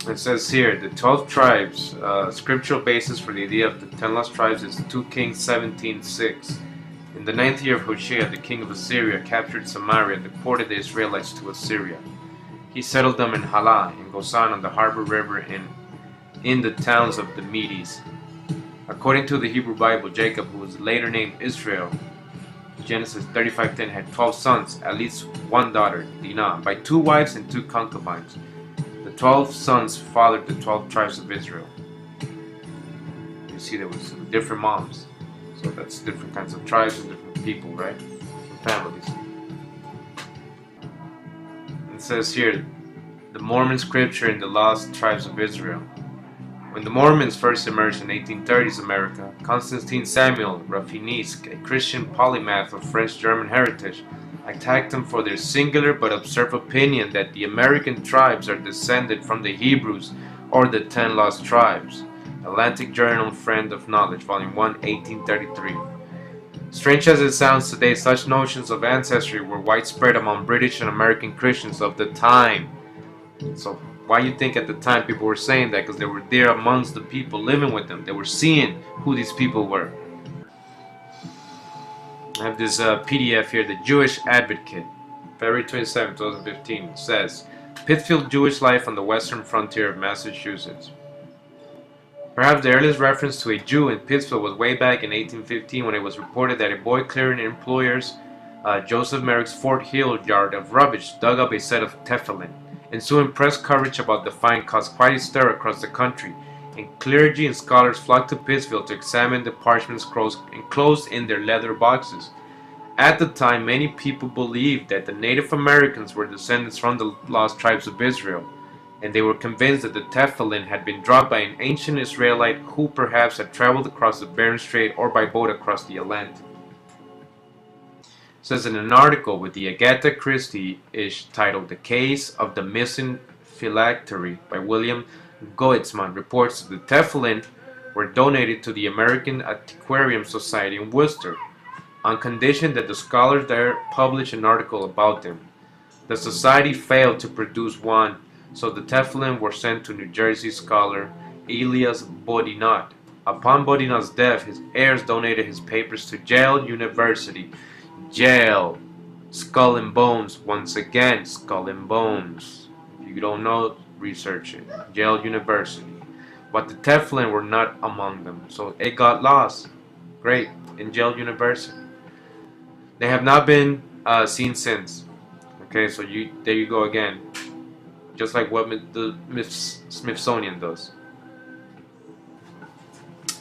It says here, the 12 tribes, scriptural basis for the idea of the 10 lost tribes is 2 Kings 17:6. In the 9th year of Hoshea, the king of Assyria captured Samaria and deported the Israelites to Assyria. He settled them in Halah, in Gozan on the harbor river, in the towns of the Medes. According to the Hebrew Bible, Jacob, who was later named Israel, Genesis 35:10, had 12 sons, at least one daughter, Dinah, by 2 wives and 2 concubines. The 12 sons fathered the 12 tribes of Israel. You see, there was different moms, so that's different kinds of tribes and different people, right? Families. It says here, the Mormon scripture in the lost tribes of Israel. When the Mormons first emerged in 1830s America, Constantine Samuel Rafinesque, a Christian polymath of French-German heritage, attacked them for their singular but absurd opinion that the American tribes are descended from the Hebrews or the 10 lost tribes. Atlantic Journal, Friend of Knowledge, Volume 1, 1833. Strange as it sounds today, such notions of ancestry were widespread among British and American Christians of the time. So why you think at the time people were saying that? Because they were there amongst the people living with them. They were seeing who these people were. I have this PDF here, The Jewish Advocate, February 27, 2015. It says, Pittsfield Jewish life on the western frontier of Massachusetts. Perhaps the earliest reference to a Jew in Pittsfield was way back in 1815 when it was reported that a boy clearing an employer's Joseph Merrick's Fort Hill yard of rubbish dug up a set of tefillin. Ensuing press coverage about the find caused quite a stir across the country, and clergy and scholars flocked to Pittsfield to examine the parchment scrolls enclosed in their leather boxes. At the time, many people believed that the Native Americans were descendants from the lost tribes of Israel, and they were convinced that the tefillin had been dropped by an ancient Israelite who perhaps had traveled across the Bering Strait or by boat across the Atlantic. It says in an article with the Agatha Christie-ish titled The Case of the Missing Phylactery by William Goetzman, reports that the tefillin were donated to the American Antiquarian Society in Worcester, on condition that the scholars there publish an article about them. The society failed to produce one, so the tefillin were sent to New Jersey scholar Elias Bodinot. Upon Bodinot's death, his heirs donated his papers to Yale University. Yale, Skull and Bones, once again, Skull and Bones. If you don't know, research it. Yale University. But the tefillin were not among them, so it got lost. Great, in Yale University. They have not been seen since. Okay, so there you go again. Just like what the Smithsonian does.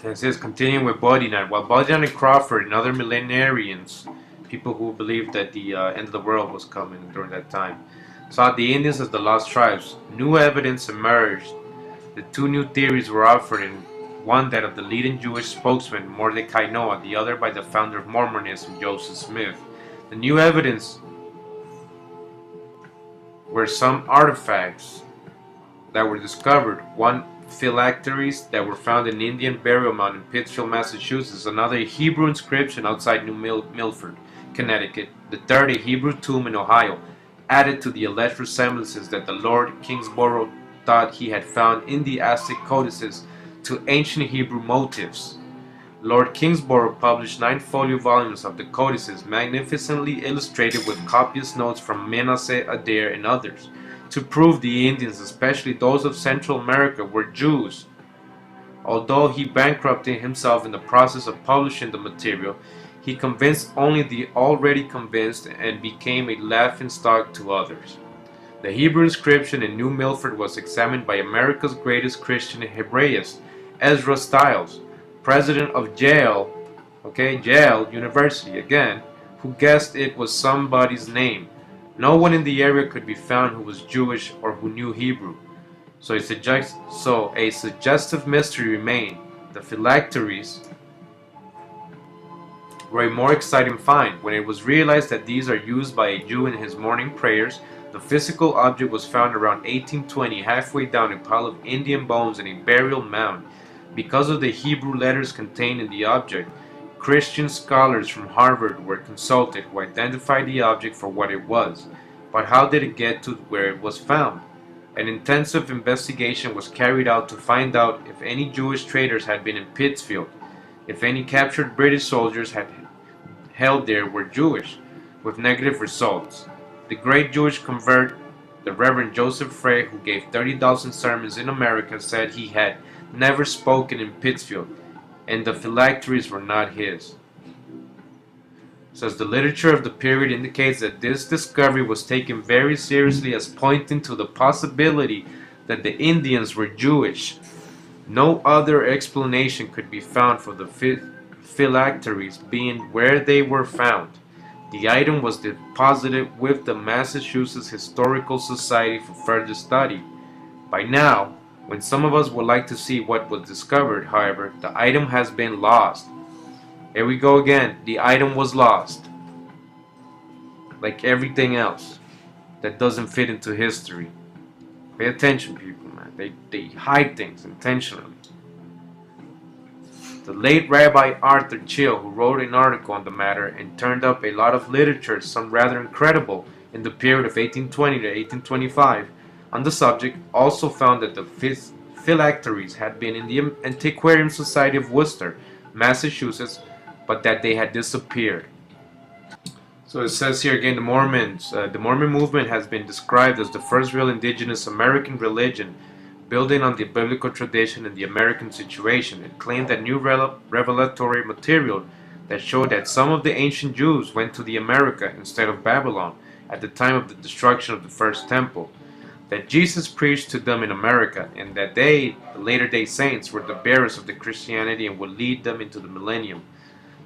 And it says, continuing with Bodinot, while Bodinot and Crawford and other millenarians, people who believed that the end of the world was coming during that time, saw the Indians as the lost tribes, new evidence emerged. The 2 new theories were offered, in one that of the leading Jewish spokesman Mordecai Noah, the other by the founder of Mormonism, Joseph Smith. The new evidence were some artifacts that were discovered. One, phylacteries that were found in an Indian burial mound in Pittsfield, Massachusetts. Another, a Hebrew inscription outside New Milford, Connecticut. The third, a Hebrew tomb in Ohio, added to the alleged resemblances that the Lord Kingsborough thought he had found in the Aztec codices to ancient Hebrew motifs. Lord Kingsborough published 9-folio volumes of the codices, magnificently illustrated with copious notes from Manasseh Adair and others, to prove the Indians, especially those of Central America, were Jews. Although he bankrupted himself in the process of publishing the material, he convinced only the already convinced and became a laughingstock to others. The Hebrew inscription in New Milford was examined by America's greatest Christian Hebraist, Ezra Stiles, president of Yale University again, who guessed it was somebody's name. No one in the area could be found who was Jewish or who knew Hebrew. So a suggestive mystery remained. The phylacteries were a more exciting find. When it was realized that these are used by a Jew in his morning prayers, the physical object was found around 1820 halfway down a pile of Indian bones in a burial mound. Because of the Hebrew letters contained in the object, Christian scholars from Harvard were consulted who identified the object for what it was. But how did it get to where it was found? An intensive investigation was carried out to find out if any Jewish traders had been in Pittsfield, if any captured British soldiers had held there were Jewish, with negative results. The great Jewish convert, the Reverend Joseph Frey, who gave 30,000 sermons in America, said he had never spoken in Pittsfield, and the phylacteries were not his. Says the literature of the period indicates that this discovery was taken very seriously as pointing to the possibility that the Indians were Jewish. No other explanation could be found for the phylacteries being where they were found. The item was deposited with the Massachusetts Historical Society for further study. By now, when some of us would like to see what was discovered, however, the item has been lost. Here we go again. The item was lost. Like everything else that doesn't fit into history. Pay attention, people, man. They hide things intentionally. The late Rabbi Arthur Chill, who wrote an article on the matter and turned up a lot of literature, some rather incredible, in the period of 1820 to 1825 on the subject, also found that the phylacteries had been in the Antiquarian Society of Worcester, Massachusetts, but that they had disappeared. So it says here again, the Mormon movement has been described as the first real indigenous American religion, building on the biblical tradition and the American situation. It claimed that new revelatory material that showed that some of the ancient Jews went to the America instead of Babylon at the time of the destruction of the first temple, that Jesus preached to them in America, and that they, the later-day saints, were the bearers of the Christianity and would lead them into the millennium.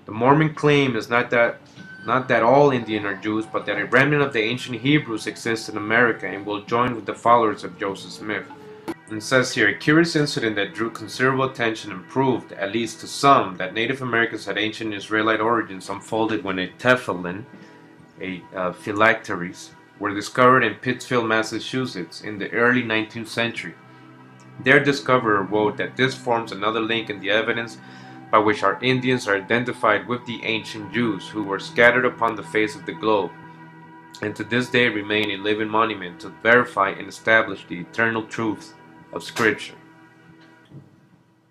The Mormon claim is not that all Indians are Jews, but that a remnant of the ancient Hebrews exists in America and will join with the followers of Joseph Smith. And it says here, a curious incident that drew considerable attention and proved, at least to some, that Native Americans had ancient Israelite origins unfolded when a tefillin, phylacteries, were discovered in Pittsfield, Massachusetts in the early 19th century. Their discoverer wrote that this forms another link in the evidence by which our Indians are identified with the ancient Jews who were scattered upon the face of the globe, and to this day remain a living monument to verify and establish the eternal truths of Scripture.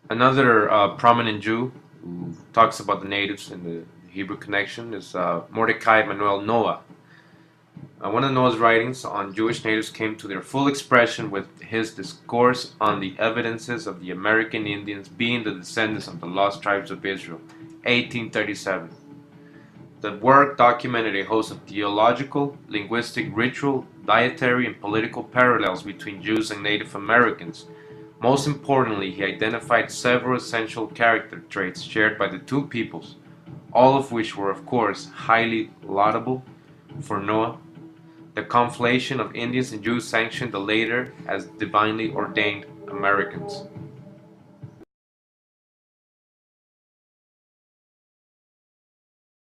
Another prominent Jew who talks about the natives and the Hebrew connection is Mordecai Manuel Noah. One of Noah's writings on Jewish natives came to their full expression with his discourse on the evidences of the American Indians being the descendants of the lost tribes of Israel, 1837. The work documented a host of theological, linguistic, ritual, dietary, and political parallels between Jews and Native Americans. Most importantly, he identified several essential character traits shared by the two peoples, all of which were, of course, highly laudable for Noah. The conflation of Indians and Jews sanctioned the later as divinely ordained Americans.